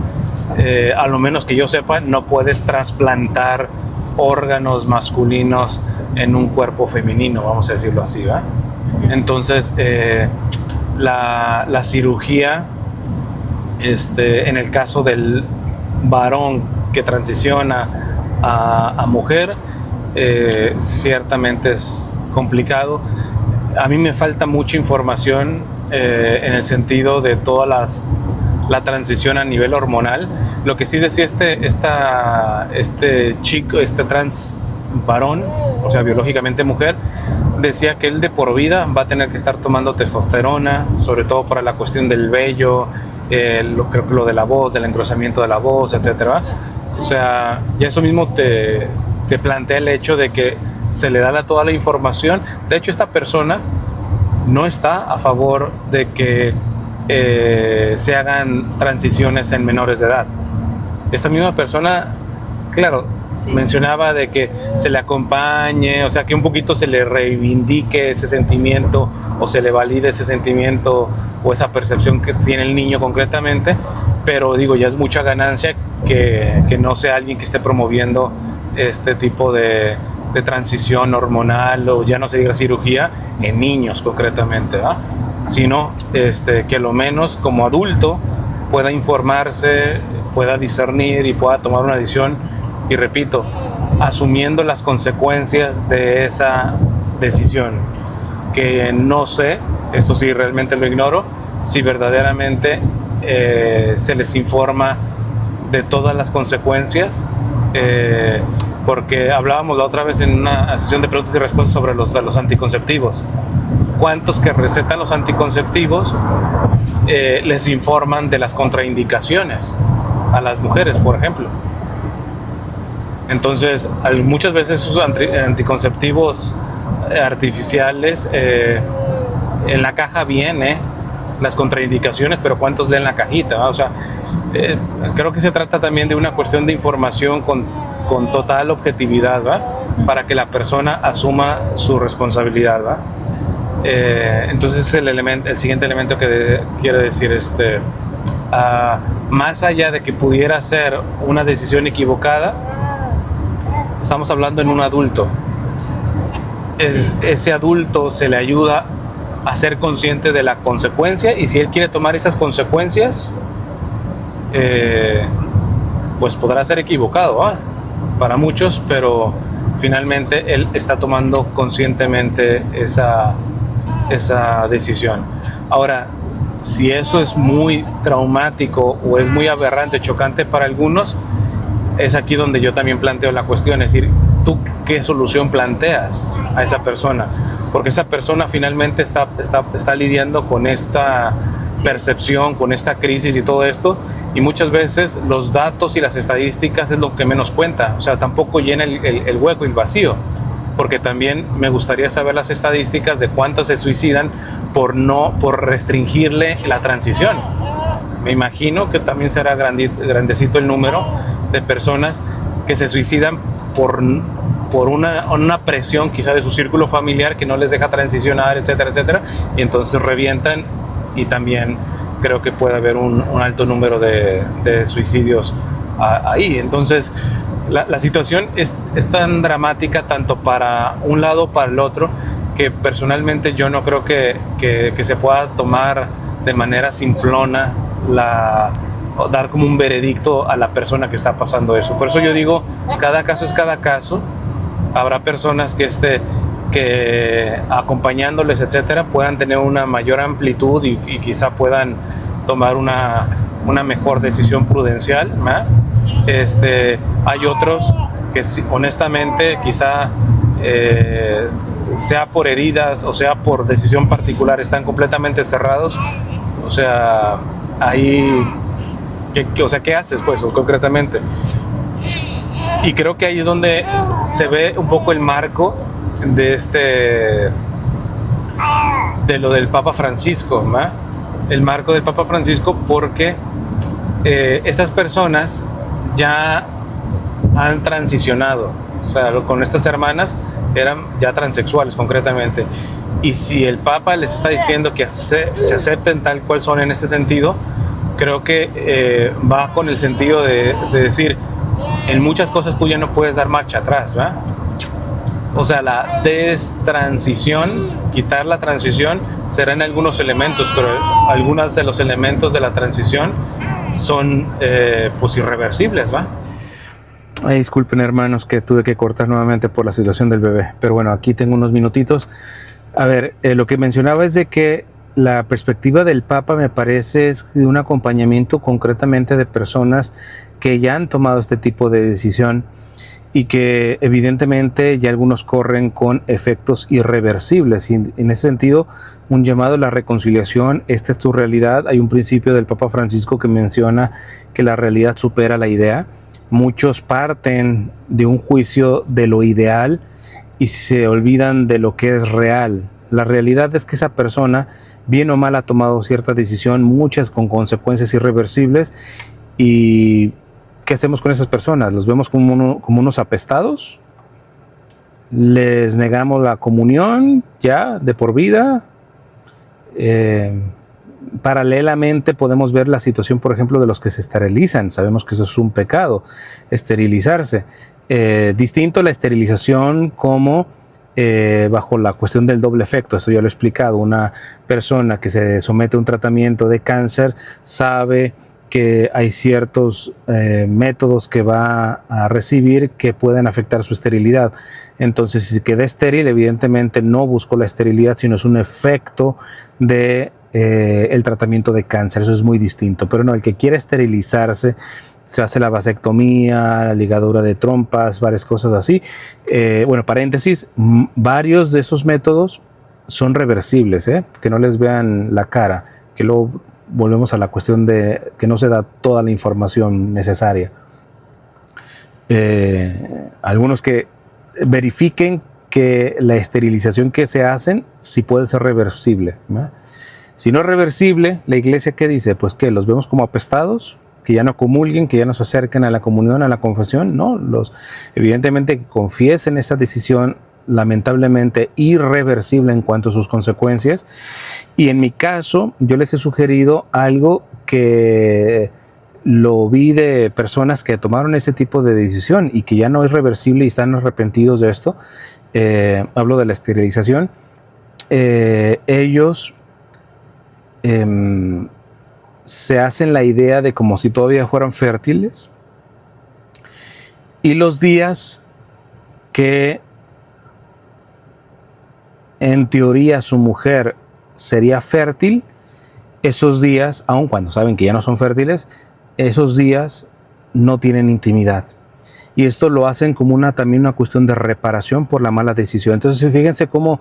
[SPEAKER 1] a lo menos que yo sepa, no puedes trasplantar órganos masculinos en un cuerpo femenino, vamos a decirlo así, ¿verdad? Entonces la cirugía, en el caso del varón que transiciona a mujer, ciertamente es complicado. A mí me falta mucha información en el sentido de todas la transición a nivel hormonal. Lo que sí decía este chico, trans varón, o sea, biológicamente mujer, decía que él de por vida va a tener que estar tomando testosterona, sobre todo para la cuestión del vello, creo que lo de la voz, del engrosamiento de la voz, etcétera. O sea, ya eso mismo te plantea el hecho de que se le da toda la información. De hecho, esta persona no está a favor de que se hagan transiciones en menores de edad. Esta misma persona, claro, sí, mencionaba de que se le acompañe, o sea, que un poquito se le reivindique ese sentimiento o se le valide ese sentimiento o esa percepción que tiene el niño concretamente, pero digo, ya es mucha ganancia que no sea alguien que esté promoviendo este tipo de transición hormonal, o ya no se diga cirugía, en niños concretamente, ¿verdad? Sino que lo menos como adulto pueda informarse, pueda discernir y pueda tomar una decisión, y repito, asumiendo las consecuencias de esa decisión, que no sé, esto sí realmente lo ignoro, si verdaderamente se les informa de todas las consecuencias, porque hablábamos la otra vez en una sesión de preguntas y respuestas sobre los anticonceptivos. ¿Cuántos que recetan los anticonceptivos les informan de las contraindicaciones a las mujeres, por ejemplo? Entonces, muchas veces esos anticonceptivos artificiales, en la caja viene las contraindicaciones, pero ¿cuántos leen la cajita? ¿Va? O sea, creo que se trata también de una cuestión de información con total objetividad, ¿va? Para que la persona asuma su responsabilidad, ¿va? Entonces el siguiente elemento que quiere decir, más allá de que pudiera ser una decisión equivocada, estamos hablando en un adulto. Ese adulto se le ayuda a ser consciente de la consecuencia, y si él quiere tomar esas consecuencias, pues podrá ser equivocado, ¿eh? Para muchos, pero finalmente él está tomando conscientemente esa decisión. Ahora, si eso es muy traumático o es muy aberrante, chocante para algunos, es aquí donde yo también planteo la cuestión, es decir, ¿tú qué solución planteas a esa persona? Porque esa persona finalmente está lidiando con esta percepción, con esta crisis y todo esto, y muchas veces los datos y las estadísticas es lo que menos cuenta, o sea, tampoco llena el hueco y el vacío, porque también me gustaría saber las estadísticas de cuántos se suicidan por restringirle la transición. Me imagino que también será grandecito el número de personas que se suicidan por una presión quizá de su círculo familiar que no les deja transicionar, etcétera, etcétera, y entonces revientan, y también creo que puede haber un alto número de suicidios ahí. Entonces la situación es tan dramática tanto para un lado como para el otro, que personalmente yo no creo que se pueda tomar de manera simplona o dar como un veredicto a la persona que está pasando eso. Por eso yo digo, cada caso es cada caso. Habrá personas que acompañándoles, etcétera, puedan tener una mayor amplitud y quizá puedan tomar una mejor decisión prudencial, ¿no? Hay otros que honestamente quizá sea por heridas o sea por decisión particular, están completamente cerrados. O sea, ahí, ¿qué haces pues concretamente? Y creo que ahí es donde se ve un poco el marco de lo del Papa Francisco, ¿no? El marco del Papa Francisco, porque estas personas ya han transicionado, o sea, con estas hermanas eran ya transexuales concretamente, y si el Papa les está diciendo que se acepten tal cual son en este sentido, creo que va con el sentido de decir, en muchas cosas tú ya no puedes dar marcha atrás, ¿verdad? O sea, la destransición, quitar la transición, será en algunos elementos, pero algunos de los elementos de la transición son pues irreversibles, ¿va? Ay, disculpen hermanos que tuve que cortar nuevamente por la situación del bebé, pero bueno, aquí tengo unos minutitos. A ver, lo que mencionaba es de que la perspectiva del Papa me parece es de un acompañamiento concretamente de personas que ya han tomado este tipo de decisión y que evidentemente ya algunos corren con efectos irreversibles, y en ese sentido un llamado a la reconciliación. Esta es tu realidad. Hay un principio del Papa Francisco que menciona que la realidad supera la idea. Muchos parten de un juicio de lo ideal y se olvidan de lo que es real. La realidad es que esa persona, bien o mal, ha tomado cierta decisión, muchas con consecuencias irreversibles. ¿Y qué hacemos con esas personas? ¿Los vemos como unos apestados? ¿Les negamos la comunión ya de por vida? Paralelamente podemos ver la situación, por ejemplo, de los que se esterilizan. Sabemos que eso es un pecado, esterilizarse. Distinto la esterilización como bajo la cuestión del doble efecto. Esto ya lo he explicado. Una persona que se somete a un tratamiento de cáncer sabe que hay ciertos métodos que va a recibir que pueden afectar su esterilidad. Entonces, si queda estéril, evidentemente no buscó la esterilidad, sino es un efecto de el tratamiento de cáncer. Eso es muy distinto. Pero no, el que quiere esterilizarse, se hace la vasectomía, la ligadura de trompas, varias cosas así. Bueno, paréntesis, varios de esos métodos son reversibles, que no les vean la cara, que luego volvemos a la cuestión de que no se da toda la información necesaria. algunos que verifiquen que la esterilización que se hacen sí puede ser reversible, ¿no? Si no es reversible, la iglesia, ¿qué dice? Pues que los vemos como apestados, que ya no comulguen, que ya no se acerquen a la comunión, a la confesión. No, evidentemente que confiesen esa decisión lamentablemente irreversible en cuanto a sus consecuencias. Y en mi caso, yo les he sugerido algo que lo vi de personas que tomaron ese tipo de decisión y que ya no es reversible y están arrepentidos de esto. Hablo de la esterilización. Ellos se hacen la idea de como si todavía fueran fértiles, y los días que en teoría su mujer sería fértil, esos días, aun cuando saben que ya no son fértiles, esos días no tienen intimidad. Y esto lo hacen como también una cuestión de reparación por la mala decisión. Entonces fíjense cómo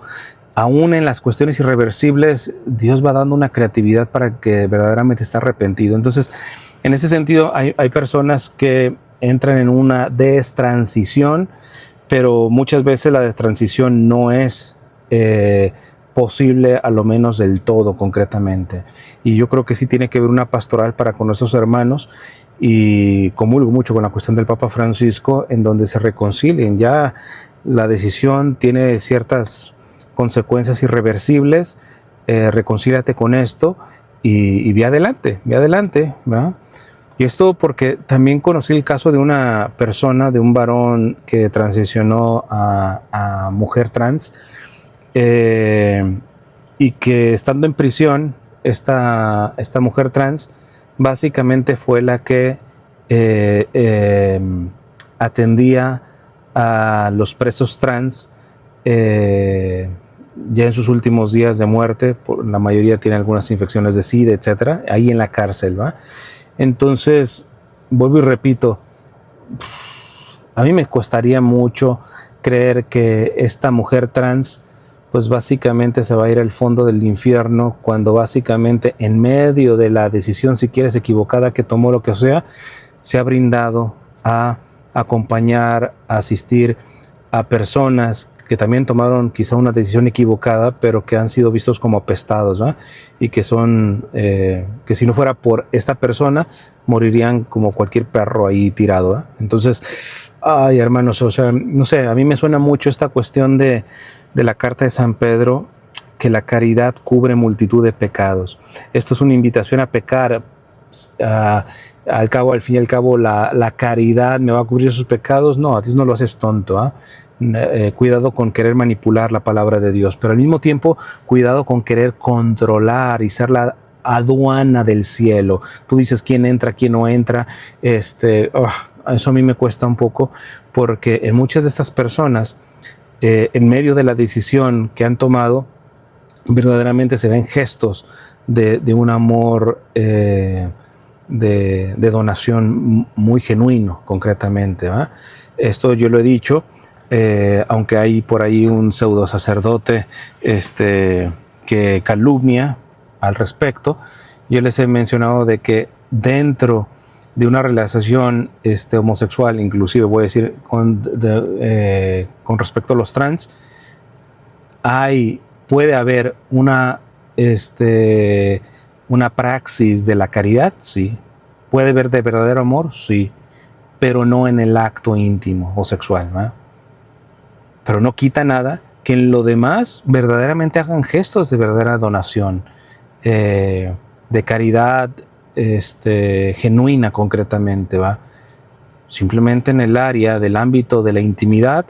[SPEAKER 1] aún en las cuestiones irreversibles, Dios va dando una creatividad para que verdaderamente esté arrepentido. Entonces, en ese sentido, hay personas que entran en una destransición, pero muchas veces la destransición no es posible, a lo menos del todo, concretamente. Y yo creo que sí tiene que haber una pastoral para con nuestros hermanos, y comulgo mucho con la cuestión del Papa Francisco, en donde se reconcilien. Ya la decisión tiene ciertas consecuencias irreversibles, reconcíliate con esto y ve adelante, ¿verdad? Y esto porque también conocí el caso de una persona, de un varón que transicionó a mujer trans, y que estando en prisión, esta mujer trans básicamente fue la que atendía a los presos trans, ya en sus últimos días de muerte. La mayoría tiene algunas infecciones de SIDA, etcétera, ahí en la cárcel, ¿va? Entonces, vuelvo y repito, a mí me costaría mucho creer que esta mujer trans, pues básicamente se va a ir al fondo del infierno, cuando básicamente en medio de la decisión, si quieres, equivocada que tomó, lo que sea, se ha brindado a acompañar, a asistir a personas que también tomaron quizá una decisión equivocada, pero que han sido vistos como apestados, ¿no? Y que son, que si no fuera por esta persona, morirían como cualquier perro ahí tirado, ¿no? Entonces, ay, hermanos, o sea, no sé, a mí me suena mucho esta cuestión de la carta de San Pedro, que la caridad cubre multitud de pecados. Esto es una invitación a pecar. Al fin y al cabo, la caridad me va a cubrir sus pecados. No, a Dios no lo haces tonto, ¿eh? Cuidado con querer manipular la palabra de Dios, pero al mismo tiempo cuidado con querer controlar y ser la aduana del cielo. Tú dices quién entra, quién no entra. Eso a mí me cuesta un poco, porque en muchas de estas personas, en medio de la decisión que han tomado, verdaderamente se ven gestos de un amor, de donación muy genuino, concretamente, ¿va? Esto yo lo he dicho, aunque hay por ahí un pseudo sacerdote que calumnia al respecto. Yo les he mencionado de que dentro de una relación homosexual, inclusive voy a decir con respecto a los trans, puede haber una praxis de la caridad, sí. Puede haber de verdadero amor, sí, pero no en el acto íntimo o sexual, ¿no? Pero no quita nada que en lo demás verdaderamente hagan gestos de verdadera donación, de caridad genuina, concretamente, ¿va? Simplemente en el área del ámbito de la intimidad,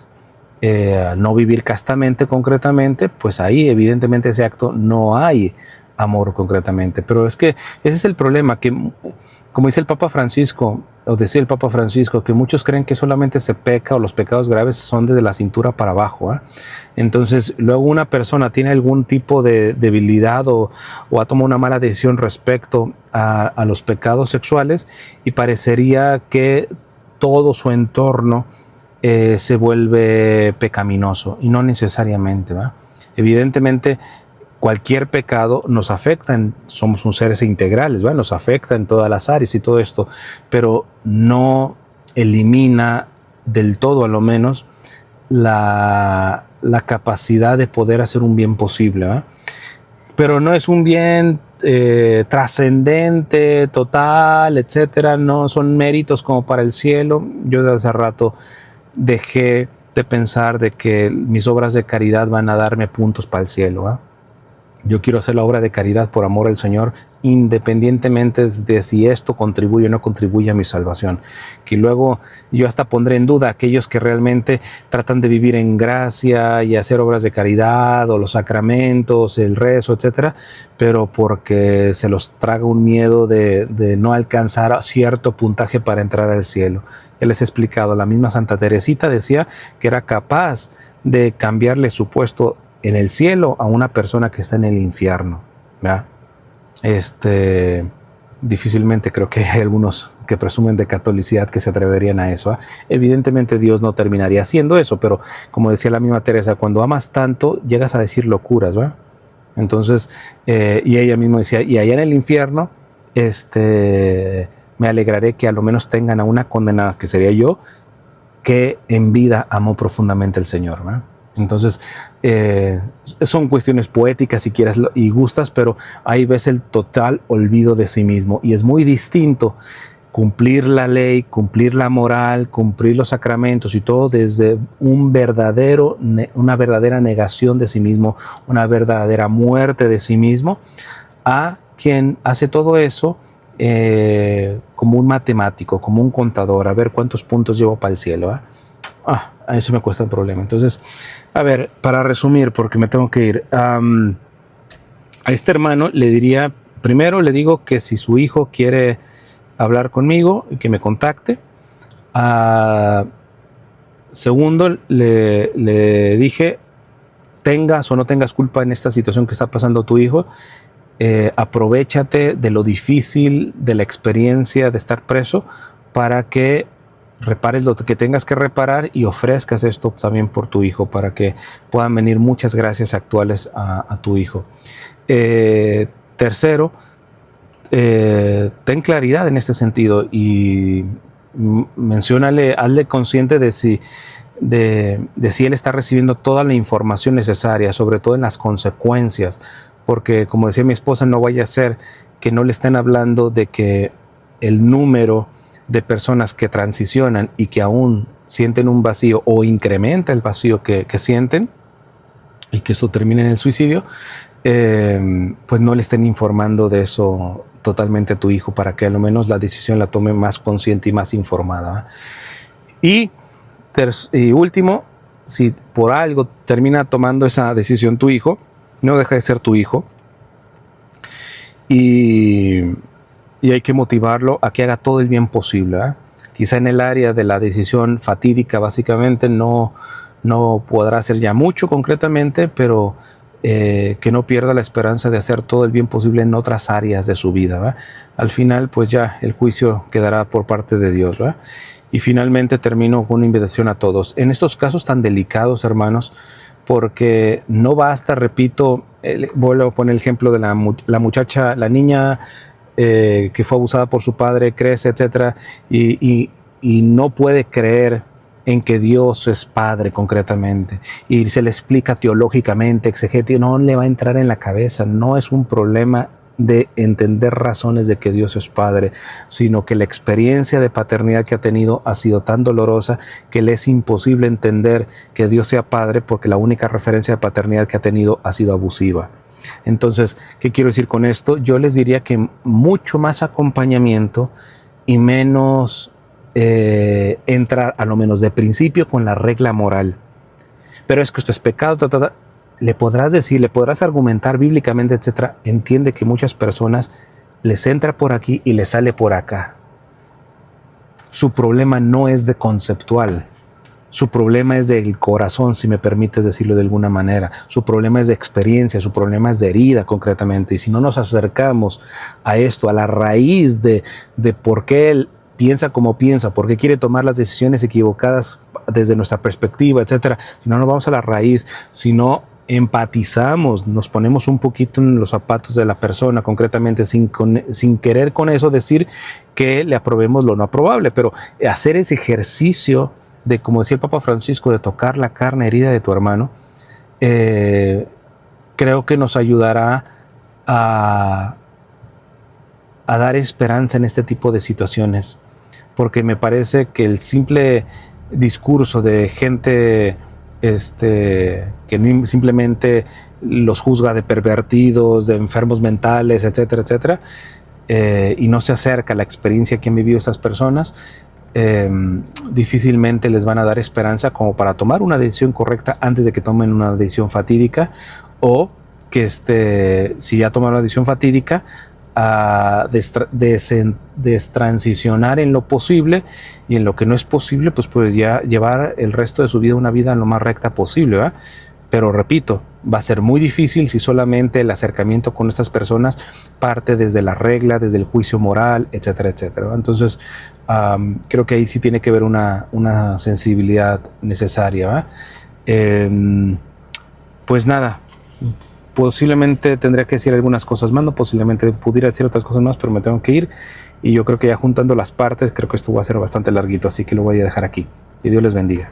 [SPEAKER 1] no vivir castamente, concretamente, pues ahí evidentemente ese acto no hay amor, concretamente. Pero es que ese es el problema, que como dice el Papa Francisco, o decía el Papa Francisco, que muchos creen que solamente se peca, o los pecados graves son desde la cintura para abajo, ¿eh? Entonces luego una persona tiene algún tipo de debilidad o ha tomado una mala decisión respecto a los pecados sexuales, y parecería que todo su entorno se vuelve pecaminoso, y no necesariamente, ¿va? Evidentemente cualquier pecado nos afecta, somos un seres integrales, ¿va? Nos afecta en todas las áreas y todo esto, pero no elimina
[SPEAKER 3] del todo a lo menos la capacidad de poder hacer un bien posible, ¿verdad? Pero no es un bien trascendente, total, etcétera. No son méritos como para el cielo. Yo desde hace rato dejé de pensar de que mis obras de caridad van a darme puntos para el cielo, ¿eh? Yo quiero hacer la obra de caridad por amor al Señor, independientemente de si esto contribuye o no contribuye a mi salvación. Que luego yo hasta pondré en duda a aquellos que realmente tratan de vivir en gracia y hacer obras de caridad o los sacramentos, el rezo, etcétera, pero porque se los traga un miedo de no alcanzar cierto puntaje para entrar al cielo. Ya les he explicado, la misma Santa Teresita decía que era capaz de cambiarle su puesto en el cielo a una persona que está en el infierno, ¿verdad? Difícilmente creo que hay algunos que presumen de catolicidad que se atreverían a eso, ¿eh? Evidentemente Dios no terminaría haciendo eso, pero como decía la misma Teresa, cuando amas tanto llegas a decir locuras, ¿verdad? Entonces, y ella misma decía, y allá en el infierno, me alegraré que a lo menos tengan a una condenada, que sería yo, que en vida amó profundamente al Señor, ¿verdad? Entonces, son cuestiones poéticas si quieres y gustas, pero ahí ves el total olvido de sí mismo. Y es muy distinto cumplir la ley, cumplir la moral, cumplir los sacramentos y todo desde una verdadera negación de sí mismo, una verdadera muerte de sí mismo, a quien hace todo eso como un matemático, como un contador, a ver cuántos puntos llevo para el cielo, ¿eh? A eso me cuesta el problema. Entonces, a ver, para resumir, porque me tengo que ir, a este hermano le diría, primero le digo que si su hijo quiere hablar conmigo, que me contacte. Segundo, le dije, tengas o no tengas culpa en esta situación que está pasando tu hijo, aprovéchate de lo difícil de la experiencia de estar preso para que repares lo que tengas que reparar y ofrezcas esto también por tu hijo para que puedan venir muchas gracias actuales a tu hijo. Tercero, ten claridad en este sentido y menciónale, hazle consciente de si él está recibiendo toda la información necesaria, sobre todo en las consecuencias, porque como decía mi esposa, no vaya a ser que no le estén hablando de que el número de personas que transicionan y que aún sienten un vacío o incrementa el vacío que sienten y que esto termine en el suicidio, pues no le estén informando de eso totalmente a tu hijo para que a lo menos la decisión la tome más consciente y más informada. Y último, si por algo termina tomando esa decisión tu hijo, no deja de ser tu hijo y hay que motivarlo a que haga todo el bien posible, ¿eh? Quizá en el área de la decisión fatídica básicamente no podrá hacer ya mucho concretamente, pero que no pierda la esperanza de hacer todo el bien posible en otras áreas de su vida, ¿verdad? Al final pues ya el juicio quedará por parte de Dios, ¿verdad? Y finalmente termino con una invitación a todos. En estos casos tan delicados, hermanos, porque no basta, repito, vuelvo a poner el ejemplo de la muchacha, la niña que fue abusada por su padre, crece, etcétera, y no puede creer en que Dios es Padre concretamente, y se le explica teológicamente, exegéticamente, no le va a entrar en la cabeza. No es un problema de entender razones de que Dios es Padre, sino que la experiencia de paternidad que ha tenido ha sido tan dolorosa que le es imposible entender que Dios sea Padre, porque la única referencia de paternidad que ha tenido ha sido abusiva. Entonces, ¿qué quiero decir con esto? Yo les diría que mucho más acompañamiento y menos entrar a lo menos de principio con la regla moral. Pero es que esto es pecado, le podrás decir, le podrás argumentar bíblicamente, etcétera. Entiende que muchas personas les entra por aquí y les sale por acá. Su problema no es de conceptual. Su problema es del corazón, si me permites decirlo de alguna manera. Su problema es de experiencia, su problema es de herida concretamente. Y si no nos acercamos a esto, a la raíz de por qué él piensa como piensa, por qué quiere tomar las decisiones equivocadas desde nuestra perspectiva, etcétera, si no nos vamos a la raíz, si no empatizamos, nos ponemos un poquito en los zapatos de la persona concretamente, sin querer con eso decir que le aprobemos lo no aprobable, pero hacer ese ejercicio de, como decía el Papa Francisco, de tocar la carne herida de tu hermano, creo que nos ayudará a dar esperanza en este tipo de situaciones, porque me parece que el simple discurso de gente que simplemente los juzga de pervertidos, de enfermos mentales, etcétera, etcétera, y no se acerca a la experiencia que han vivido estas personas, difícilmente les van a dar esperanza como para tomar una decisión correcta antes de que tomen una decisión fatídica, o que si ya tomaron una decisión fatídica, a destransicionar en lo posible, y en lo que no es posible pues ya llevar el resto de su vida una vida lo más recta posible, ¿verdad? Pero repito, va a ser muy difícil si solamente el acercamiento con estas personas parte desde la regla, desde el juicio moral, etcétera, etcétera, ¿verdad? Entonces creo que ahí sí tiene que haber una sensibilidad necesaria, ¿verdad? Pues nada, posiblemente tendría que decir algunas cosas más, no posiblemente pudiera decir otras cosas más, pero me tengo que ir, y yo creo que ya juntando las partes, creo que esto va a ser bastante larguito, así que lo voy a dejar aquí. Y Dios les bendiga.